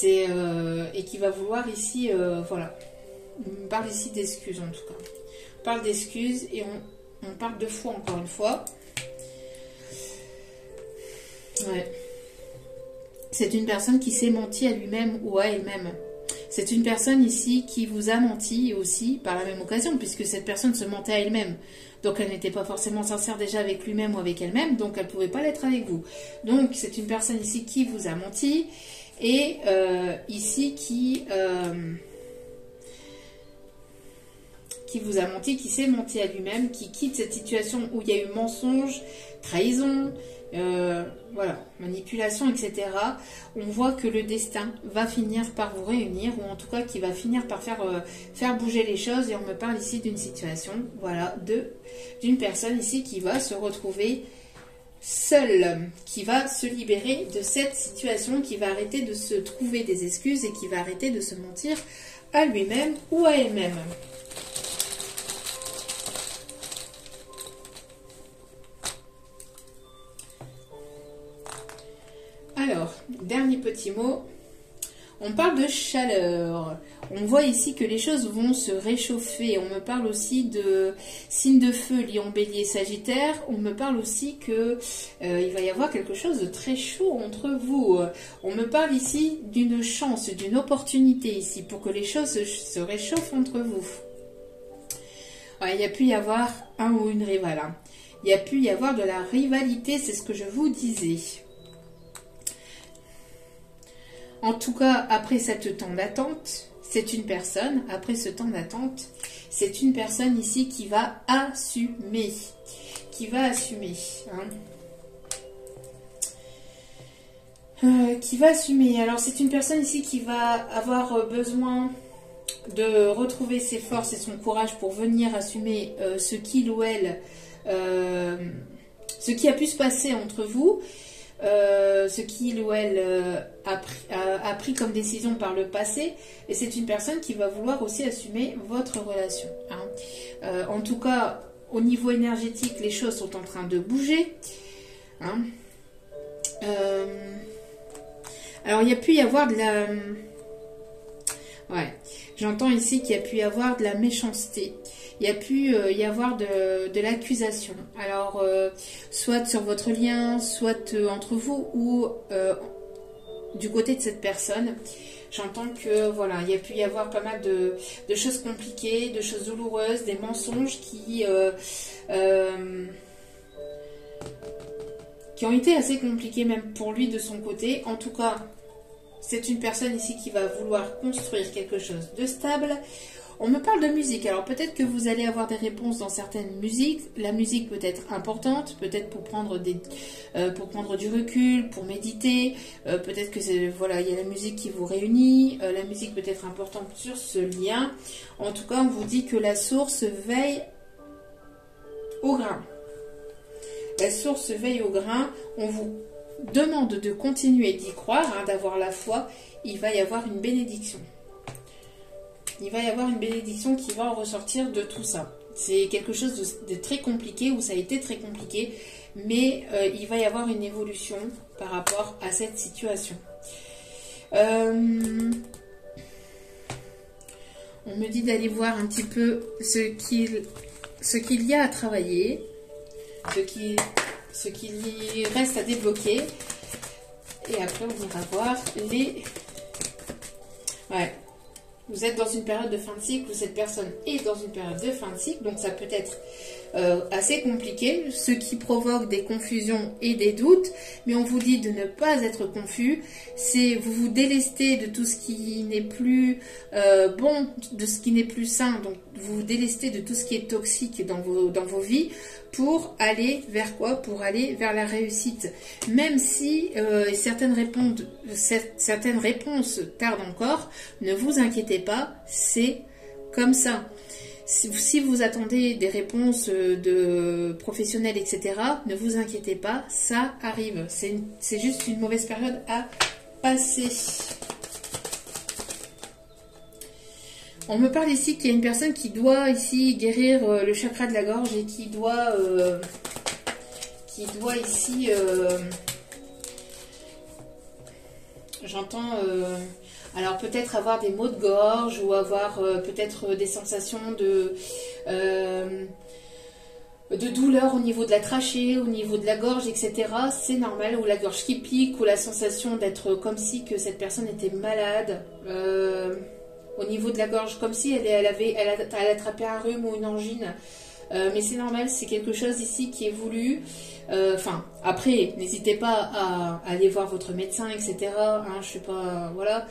Et qui va vouloir ici, voilà. On parle ici d'excuses en tout cas. On parle d'excuses et on parle de foi encore une fois. Ouais. C'est une personne qui s'est menti à lui-même ou à elle-même. C'est une personne ici qui vous a menti aussi par la même occasion, puisque cette personne se mentait à elle-même. Donc elle n'était pas forcément sincère déjà avec lui-même ou avec elle-même, donc elle ne pouvait pas l'être avec vous. Donc c'est une personne ici qui vous a menti, et ici qui vous a menti, qui s'est menti à lui-même, qui quitte cette situation où il y a eu mensonge, trahison, voilà, manipulation, etc. On voit que le destin va finir par vous réunir, ou en tout cas qui va finir par faire bouger les choses. Et on me parle ici d'une situation, voilà, d'une personne ici qui va se retrouver seule, qui va se libérer de cette situation, qui va arrêter de se trouver des excuses et qui va arrêter de se mentir à lui-même ou à elle-même. Alors, dernier petit mot, on parle de chaleur. On voit ici que les choses vont se réchauffer. On me parle aussi de signes de feu, Lion, Bélier, Sagittaire. On me parle aussi que il va y avoir quelque chose de très chaud entre vous. On me parle ici d'une chance, d'une opportunité ici pour que les choses se réchauffent entre vous. Ouais, il y a pu y avoir un ou une rivale. Hein. Il y a pu y avoir de la rivalité, c'est ce que je vous disais. En tout cas, après cette temps d'attente, c'est une personne, après ce temps d'attente, c'est une personne ici qui va assumer. Qui va assumer. Hein. Qui va assumer. Alors, c'est une personne ici qui va avoir besoin de retrouver ses forces et son courage pour venir assumer ce qu'il ou elle, ce qui a pu se passer entre vous. Ce qu'il ou elle a pris comme décision par le passé, et c'est une personne qui va vouloir aussi assumer votre relation. Hein. En tout cas, au niveau énergétique, les choses sont en train de bouger. Hein. Alors, il y a pu y avoir de la... Ouais, j'entends ici qu'il y a pu y avoir de la méchanceté. Il y a pu y avoir de l'accusation. Alors, soit sur votre lien, soit entre vous ou du côté de cette personne. J'entends que, voilà, il y a pu y avoir pas mal de choses compliquées, de choses douloureuses, des mensonges qui ont été assez compliqués même pour lui de son côté. En tout cas, c'est une personne ici qui va vouloir construire quelque chose de stable. On me parle de musique, alors peut-être que vous allez avoir des réponses dans certaines musiques. La musique peut être importante, peut-être pour prendre du recul, pour méditer. Peut-être que voilà, il y a la musique qui vous réunit. La musique peut être importante sur ce lien. En tout cas, on vous dit que la source veille au grain. La source veille au grain. On vous demande de continuer d'y croire, hein, d'avoir la foi. Il va y avoir une bénédiction. Il va y avoir une bénédiction qui va en ressortir de tout ça. C'est quelque chose de très compliqué, ou ça a été très compliqué, mais il va y avoir une évolution par rapport à cette situation. On me dit d'aller voir un petit peu ce qu'il y a à travailler, ce qu'il y reste à débloquer, et après on ira voir les... Ouais. Vous êtes dans une période de fin de cycle, ou cette personne est dans une période de fin de cycle, donc ça peut être assez compliqué, ce qui provoque des confusions et des doutes, mais on vous dit de ne pas être confus, c'est vous vous délestez de tout ce qui n'est plus bon, de ce qui n'est plus sain, donc vous vous délestez de tout ce qui est toxique dans vos vies, pour aller vers quoi? Pour aller vers la réussite. Même si certaines réponses tardent encore, ne vous inquiétez pas, c'est comme ça. Si vous attendez des réponses de professionnels, etc., ne vous inquiétez pas, ça arrive. C'est juste une mauvaise période à passer. On me parle ici qu'il y a une personne qui doit ici guérir le chakra de la gorge et qui doit ici... J'entends... alors peut-être avoir des maux de gorge ou avoir peut-être des sensations de douleur au niveau de la trachée, au niveau de la gorge, etc. C'est normal, ou la gorge qui pique, ou la sensation d'être comme si que cette personne était malade. Au niveau de la gorge, comme si elle attrapait un rhume ou une angine. Mais c'est normal, c'est quelque chose ici qui est voulu. Enfin, après, n'hésitez pas à aller voir votre médecin, etc. Hein, je sais pas, voilà.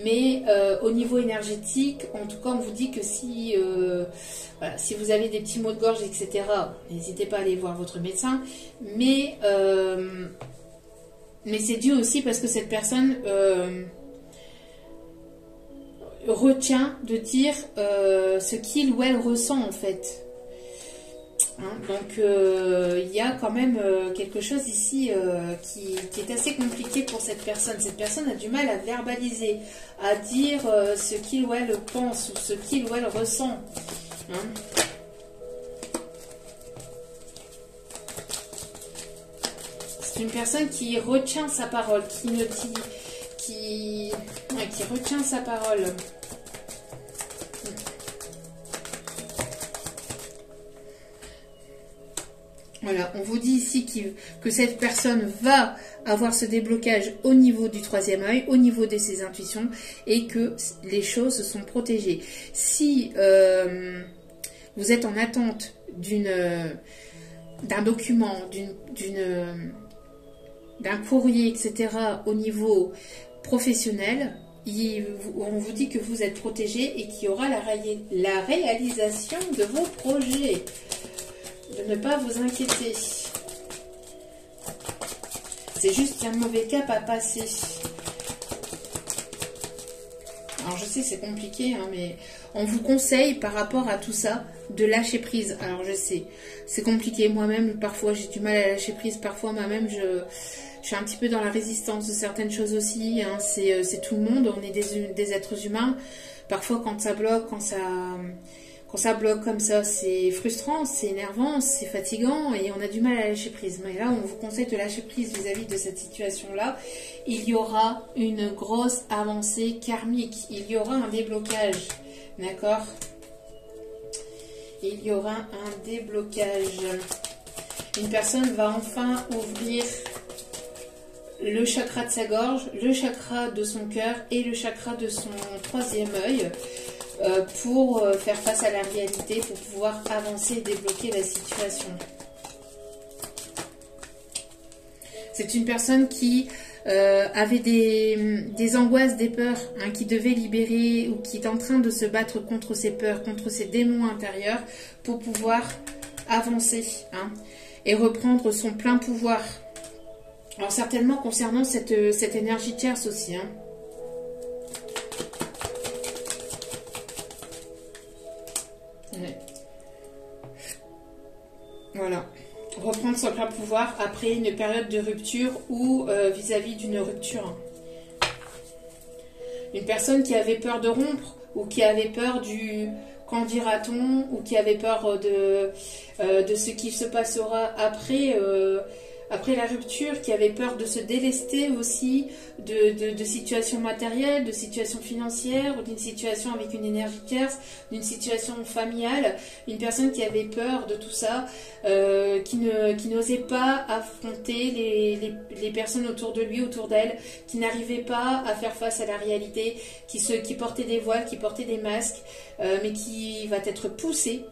Mais au niveau énergétique, en tout cas, on vous dit que si, voilà, si vous avez des petits maux de gorge, etc., n'hésitez pas à aller voir votre médecin. Mais c'est dû aussi parce que cette personne retient de dire ce qu'il ou elle ressent, en fait. Hein, donc il y a quand même quelque chose ici qui est assez compliqué pour cette personne. Cette personne a du mal à verbaliser, à dire ce qu'il ou elle pense ou ce qu'il ou elle ressent. Hein. C'est une personne qui retient sa parole, qui retient sa parole. Voilà, on vous dit ici que cette personne va avoir ce déblocage au niveau du troisième œil, au niveau de ses intuitions, et que les choses sont protégées. Si vous êtes en attente d'un document, d'un courrier, etc., au niveau professionnel, on vous dit que vous êtes protégé et qu'il y aura la réalisation de vos projets. De ne pas vous inquiéter. C'est juste un mauvais cap à passer. Alors je sais c'est compliqué, hein, mais on vous conseille par rapport à tout ça de lâcher prise. Alors je sais, c'est compliqué. Moi-même, parfois j'ai du mal à lâcher prise. Parfois moi-même je suis un petit peu dans la résistance de certaines choses aussi. Hein. C'est tout le monde, on est des êtres humains. Parfois quand ça bloque, quand ça bloque comme ça, c'est frustrant, c'est énervant, c'est fatigant et on a du mal à lâcher prise. Mais là, on vous conseille de lâcher prise vis-à-vis de cette situation-là. Il y aura une grosse avancée karmique. Il y aura un déblocage. D'accord? Il y aura un déblocage. Une personne va enfin ouvrir le chakra de sa gorge, le chakra de son cœur et le chakra de son troisième œil. Pour faire face à la réalité, pour pouvoir avancer et débloquer la situation. C'est une personne qui avait des angoisses, des peurs, hein, qui devait libérer ou qui est en train de se battre contre ses peurs, contre ses démons intérieurs pour pouvoir avancer, hein, et reprendre son plein pouvoir. Alors certainement concernant cette énergie tierce aussi, hein. Voilà, reprendre son plein pouvoir après une période de rupture ou vis-à-vis d'une rupture. Une personne qui avait peur de rompre ou qui avait peur du qu'en dira-t-on ou qui avait peur de ce qui se passera après la rupture, qui avait peur de se délester aussi de situations matérielles, de situations financières, ou d'une situation avec une énergie tierce, d'une situation familiale, une personne qui avait peur de tout ça, qui n'osait pas affronter les personnes autour de lui, autour d'elle, qui n'arrivait pas à faire face à la réalité, qui portait des voiles, qui portait des masques, mais qui va être poussé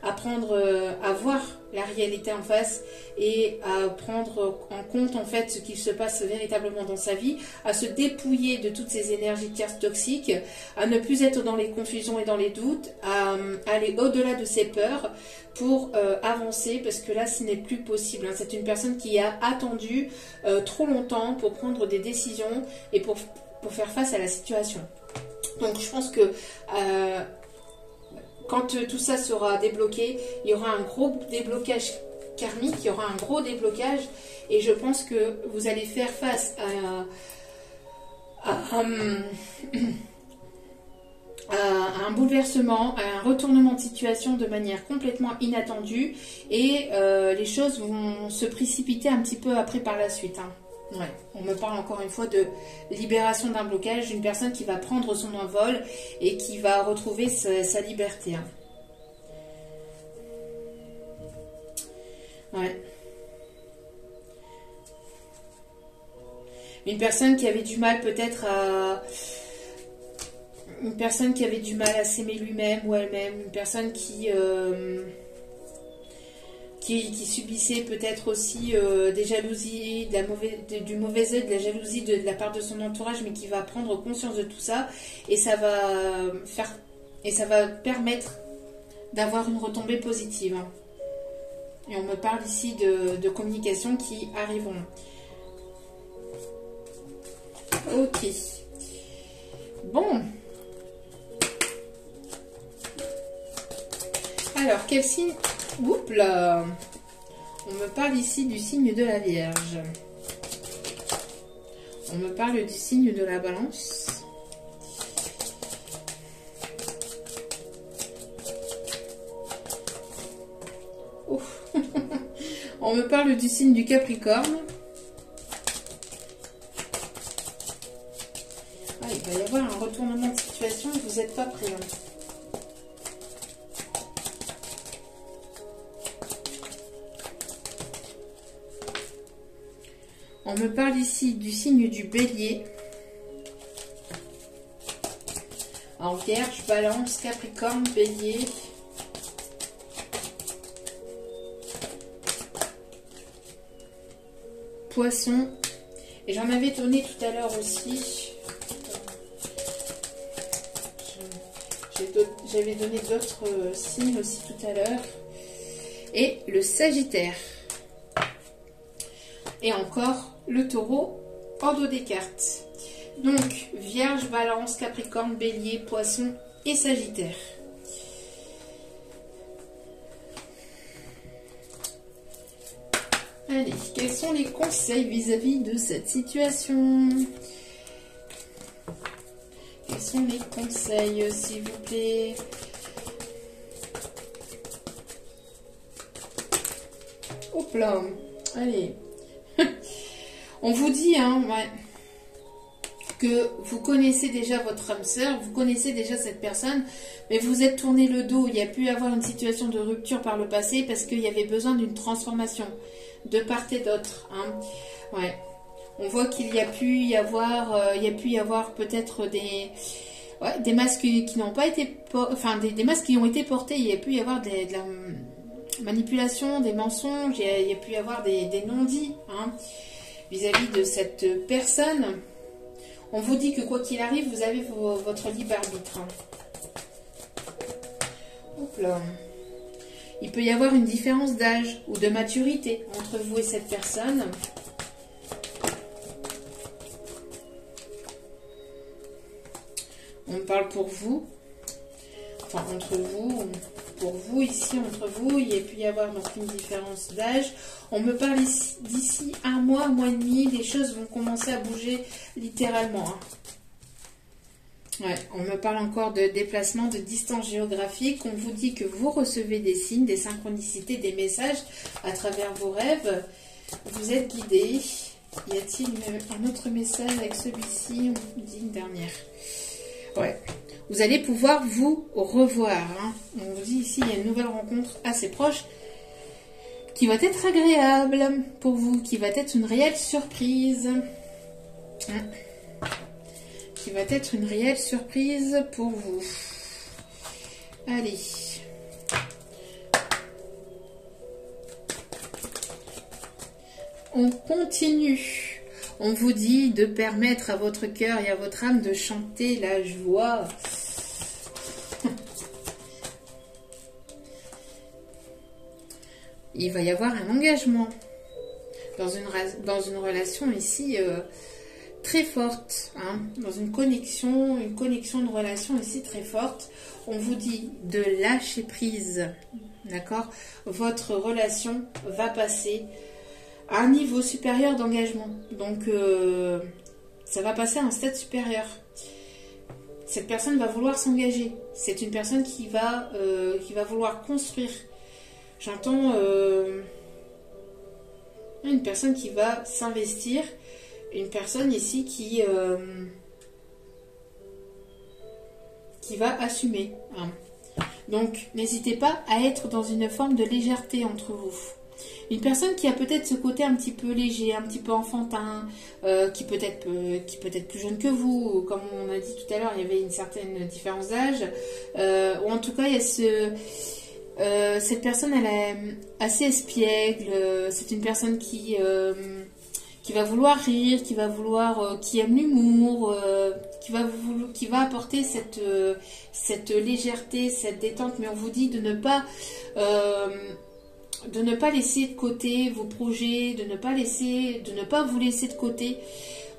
à voir la réalité en face et à prendre en compte en fait ce qui se passe véritablement dans sa vie, à se dépouiller de toutes ces énergies tierces toxiques, à ne plus être dans les confusions et dans les doutes, à aller au-delà de ses peurs pour avancer, parce que là ce n'est plus possible, hein. C'est une personne qui a attendu trop longtemps pour prendre des décisions et pour faire face à la situation. Donc je pense que quand tout ça sera débloqué, il y aura un gros déblocage karmique, il y aura un gros déblocage. Et je pense que vous allez faire face à un bouleversement, à un retournement de situation de manière complètement inattendue. Et les choses vont se précipiter un petit peu après par la suite. Hein. Ouais. On me parle encore une fois de libération d'un blocage, d'une personne qui va prendre son envol et qui va retrouver sa liberté. Hein. Ouais. Une personne qui avait du mal peut-être à... Une personne qui avait du mal à s'aimer lui-même ou elle-même. Une personne qui subissait peut-être aussi des jalousies, du mauvais œil, de la jalousie de la part de son entourage, mais qui va prendre conscience de tout ça. Et ça va permettre d'avoir une retombée positive. Hein. Et on me parle ici de communications qui arriveront. Ok. Bon. Alors, quel signe... Oups là. On me parle ici du signe de la Vierge. On me parle du signe de la Balance. Oh. On me parle du signe du Capricorne. Ah, il va y avoir un retournement de situation et vous n'êtes pas prêts. Hein. On me parle ici du signe du Bélier. En Vierge, Balance, Capricorne, Bélier. Poisson. Et j'en avais tourné tout à l'heure aussi. J'avais donné d'autres signes aussi tout à l'heure. Et le Sagittaire. Et encore le Taureau en dos des cartes. Donc, Vierge, Balance, Capricorne, Bélier, Poisson et Sagittaire. Allez, quels sont les conseils vis-à-vis de cette situation? Quels sont les conseils, s'il vous plaît? Hop là, allez. On vous dit, hein, ouais, que vous connaissez déjà votre âme sœur, vous connaissez déjà cette personne, mais vous êtes tourné le dos. Il y a pu y avoir une situation de rupture par le passé parce qu'il y avait besoin d'une transformation de part et d'autre. Hein. Ouais. On voit qu'il y a pu y avoir, peut-être des masques qui n'ont pas été, enfin des masques qui ont été portés. Il y a pu y avoir de la manipulation, des mensonges. Il y a pu y avoir des non-dits. Hein. Vis-à-vis de cette personne, on vous dit que quoi qu'il arrive, vous avez votre libre arbitre. Hop là. Il peut y avoir une différence d'âge ou de maturité entre vous et cette personne. On parle pour vous, enfin entre vous, pour vous ici, entre vous, il peut y avoir donc une différence d'âge. On me parle d'ici un mois et demi, les choses vont commencer à bouger littéralement. Hein. Ouais, on me parle encore de déplacement, de distance géographique. On vous dit que vous recevez des signes, des synchronicités, des messages à travers vos rêves. Vous êtes guidé. Y a-t-il un autre message avec celui-ci? On dit une dernière. Ouais. Vous allez pouvoir vous revoir. Hein. On vous dit ici, il y a une nouvelle rencontre assez proche qui va être agréable pour vous, qui va être une réelle surprise. Hein. Qui va être une réelle surprise pour vous. Allez. On continue. On vous dit de permettre à votre cœur et à votre âme de chanter la joie. Il va y avoir un engagement dans une relation ici très forte, hein, dans une connexion de relation ici très forte. On vous dit de lâcher prise, d'accord? Votre relation va passer à un niveau supérieur d'engagement. Donc, ça va passer à un stade supérieur. Cette personne va vouloir s'engager. C'est une personne qui va vouloir construire. J'entends une personne qui va s'investir. Une personne ici qui va assumer. Hein. Donc, n'hésitez pas à être dans une forme de légèreté entre vous. Une personne qui a peut-être ce côté un petit peu léger, un petit peu enfantin, qui peut être plus jeune que vous, comme on a dit tout à l'heure, il y avait une certaine différence d'âge, ou en tout cas, il y a cette personne, elle est assez espiègle, c'est une personne qui va vouloir rire, qui aime l'humour, qui va apporter cette légèreté, cette détente, mais on vous dit de ne pas laisser de côté vos projets, de ne pas vous laisser de côté,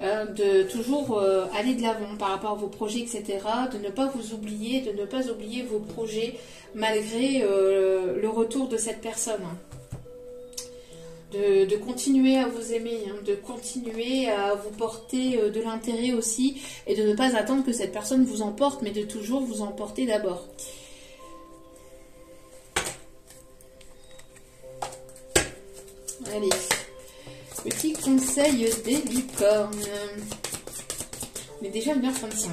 de toujours aller de l'avant par rapport à vos projets, etc. De ne pas vous oublier, de ne pas oublier vos projets malgré le retour de cette personne. De continuer à vous aimer, hein, de continuer à vous porter de l'intérêt aussi, et de ne pas attendre que cette personne vous emporte, mais de toujours vous emporter d'abord. Allez, petit conseil des licornes. On est déjà 1h35.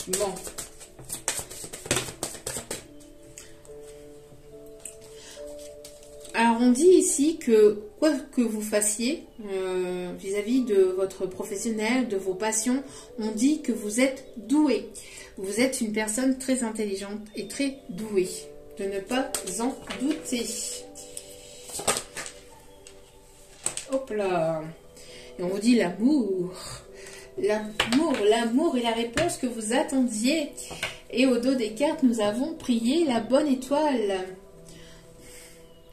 Bon. Alors on dit ici que quoi que vous fassiez vis-à-vis de votre professionnel, de vos passions, on dit que vous êtes doué. Vous êtes une personne très intelligente et très douée. De ne pas en douter. Hop là. Et on vous dit l'amour. L'amour est la réponse que vous attendiez. Et au dos des cartes, nous avons prié la bonne étoile.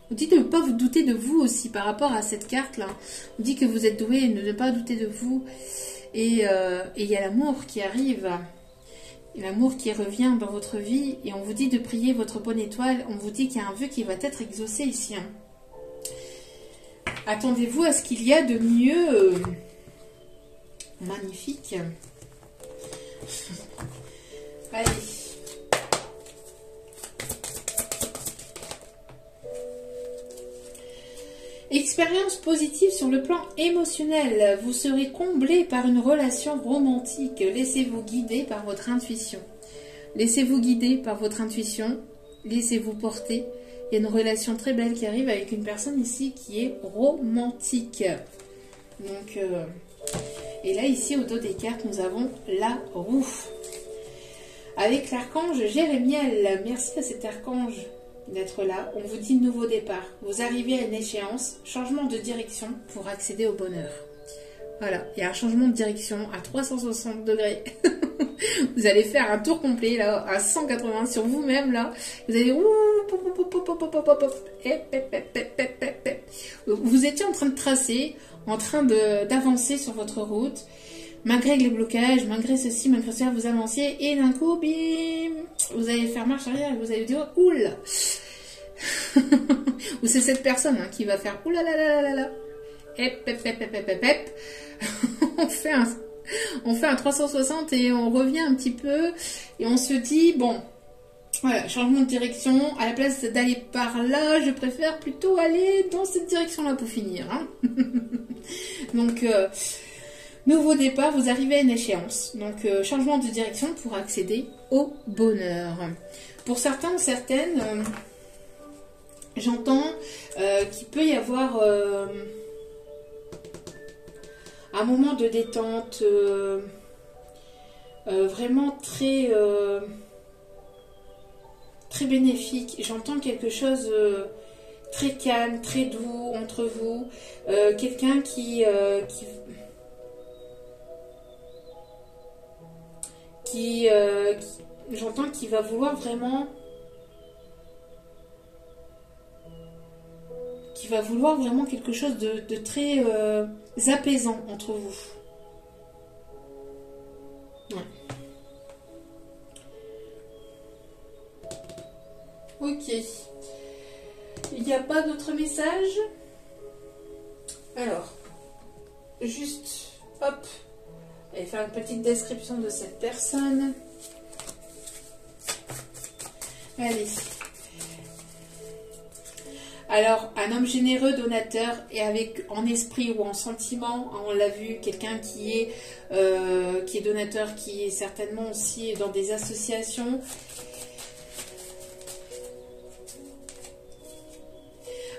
On dit de ne pas vous douter de vous aussi par rapport à cette carte-là. On dit que vous êtes doué et de ne pas douter de vous. Et il y a l'amour qui arrive. L'amour qui revient dans votre vie. Et on vous dit de prier votre bonne étoile. On vous dit qu'il y a un vœu qui va être exaucé ici. Hein. Attendez-vous à ce qu'il y a de mieux. Magnifique. Allez. Expérience positive sur le plan émotionnel. Vous serez comblé par une relation romantique. Laissez-vous guider par votre intuition. Laissez-vous guider par votre intuition. Laissez-vous porter. Il y a une relation très belle qui arrive avec une personne ici qui est romantique. Donc, et là, ici, au dos des cartes, nous avons la roue. Avec l'archange Jérémiel. Merci à cet archange d'être là. On vous dit nouveau départ. Vous arrivez à une échéance, changement de direction pour accéder au bonheur. Voilà, il y a un changement de direction à 360 degrés. Vous allez faire un tour complet là, à 180 sur vous-même là. Vous allez vous étiez en train de tracer, en train d'avancer sur votre route. Malgré les blocages, malgré ceci, malgré cela, vous avanciez et d'un coup, bim, vous allez faire marche arrière et vous allez dire oula. Ou c'est cette personne hein, qui va faire oulalalala. On fait un 360 et on revient un petit peu et on se dit bon, voilà, changement de direction. À la place d'aller par là, je préfère plutôt aller dans cette direction-là pour finir. Hein. Donc nouveau départ, vous arrivez à une échéance. Donc, changement de direction pour accéder au bonheur. Pour certains, certaines, j'entends qu'il peut y avoir un moment de détente vraiment très, très bénéfique. J'entends quelque chose très calme, très doux entre vous. Quelqu'un qui j'entends qu'il va vouloir vraiment qui va vouloir vraiment quelque chose de très apaisant entre vous. Ouais. Ok. Il n'y a pas d'autres messages? Alors, juste, hop, et faire une petite description de cette personne. Allez. Alors, un homme généreux, donateur, et avec en esprit ou en sentiment, on l'a vu, quelqu'un qui est donateur, qui est certainement aussi dans des associations.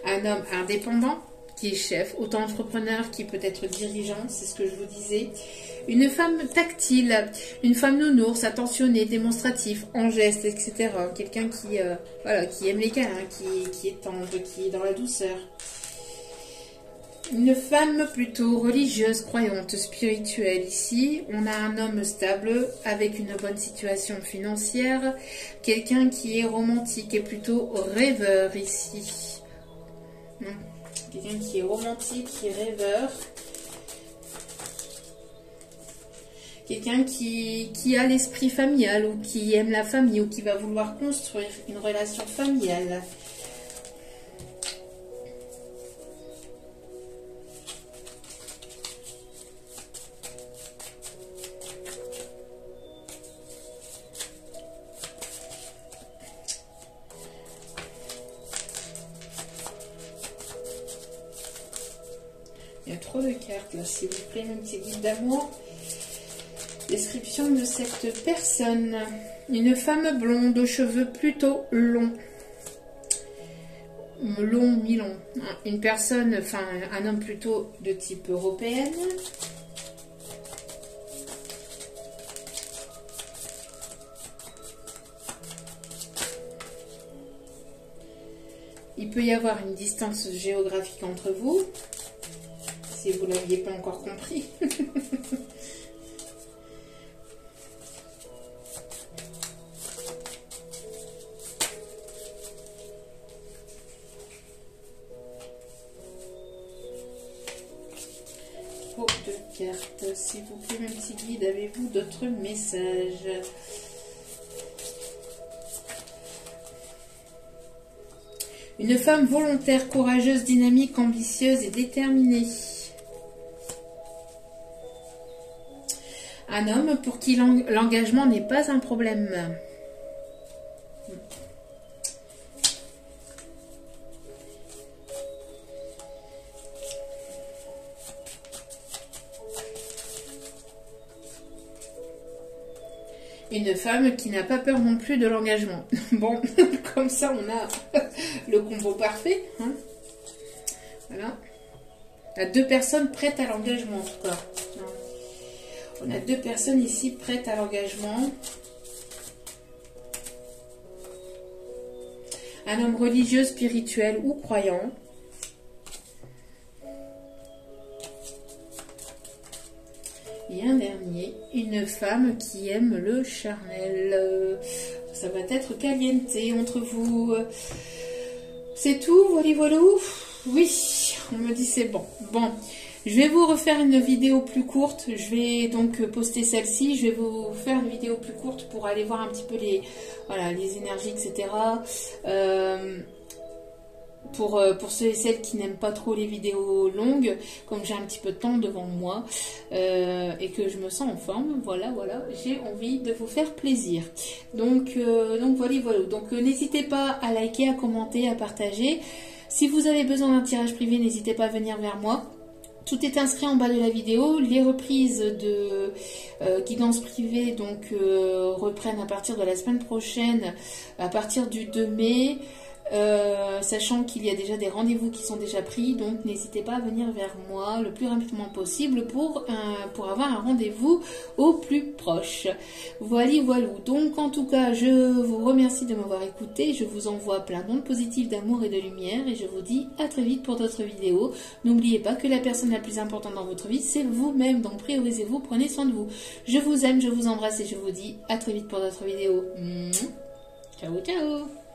Un homme indépendant, qui est chef, auto-entrepreneur, qui peut être dirigeant, c'est ce que je vous disais. Une femme tactile, une femme nounours, attentionnée, démonstrative, en geste, etc. Quelqu'un qui, voilà, qui aime les câlins, qui est tendre, qui est dans la douceur. Une femme plutôt religieuse, croyante, spirituelle. Ici, on a un homme stable, avec une bonne situation financière. Quelqu'un qui est romantique et plutôt rêveur ici. Quelqu'un qui est romantique, qui est rêveur. Quelqu'un qui a l'esprit familial ou qui aime la famille ou qui va vouloir construire une relation familiale. Il y a trop de cartes là, s'il vous plaît, même petit guide d'amour. Description de cette personne. Une femme blonde aux cheveux plutôt longs. Long, mi-long. Une personne, enfin un homme plutôt de type européenne. Il peut y avoir une distance géographique entre vous. Si vous ne l'aviez pas encore compris. Trop de cartes. S'il vous plaît, mon petit guide, avez-vous d'autres messages? Une femme volontaire, courageuse, dynamique, ambitieuse et déterminée. Un homme pour qui l'engagement n'est pas un problème. Une femme qui n'a pas peur non plus de l'engagement. Bon, comme ça on a le combo parfait. Hein. Voilà. On a deux personnes prêtes à l'engagement en tout cas. On a deux personnes ici prêtes à l'engagement. Un homme religieux, spirituel ou croyant. Et un dernier, une femme qui aime le charnel. Ça va être caliente entre vous. C'est tout, voilà. Oui, on me dit c'est bon. Bon, je vais vous refaire une vidéo plus courte. Je vais donc poster celle-ci. Je vais vous faire une vidéo plus courte pour aller voir un petit peu les, voilà, les énergies, etc. Pour ceux et celles qui n'aiment pas trop les vidéos longues, comme j'ai un petit peu de temps devant moi et que je me sens en forme, voilà, j'ai envie de vous faire plaisir. Donc voilà. Donc n'hésitez pas à liker, à commenter, à partager. Si vous avez besoin d'un tirage privé, n'hésitez pas à venir vers moi. Tout est inscrit en bas de la vidéo. Les reprises de guidance privée donc reprennent à partir de la semaine prochaine, à partir du 2 mai. Sachant qu'il y a déjà des rendez-vous qui sont déjà pris, donc n'hésitez pas à venir vers moi le plus rapidement possible pour avoir un rendez-vous au plus proche. Voilà. Donc en tout cas, je vous remercie de m'avoir écouté, je vous envoie plein d'ondes positives d'amour et de lumière et je vous dis à très vite pour d'autres vidéos. N'oubliez pas que la personne la plus importante dans votre vie, c'est vous-même, donc priorisez-vous, prenez soin de vous. Je vous aime, je vous embrasse et je vous dis à très vite pour d'autres vidéos. Ciao, ciao.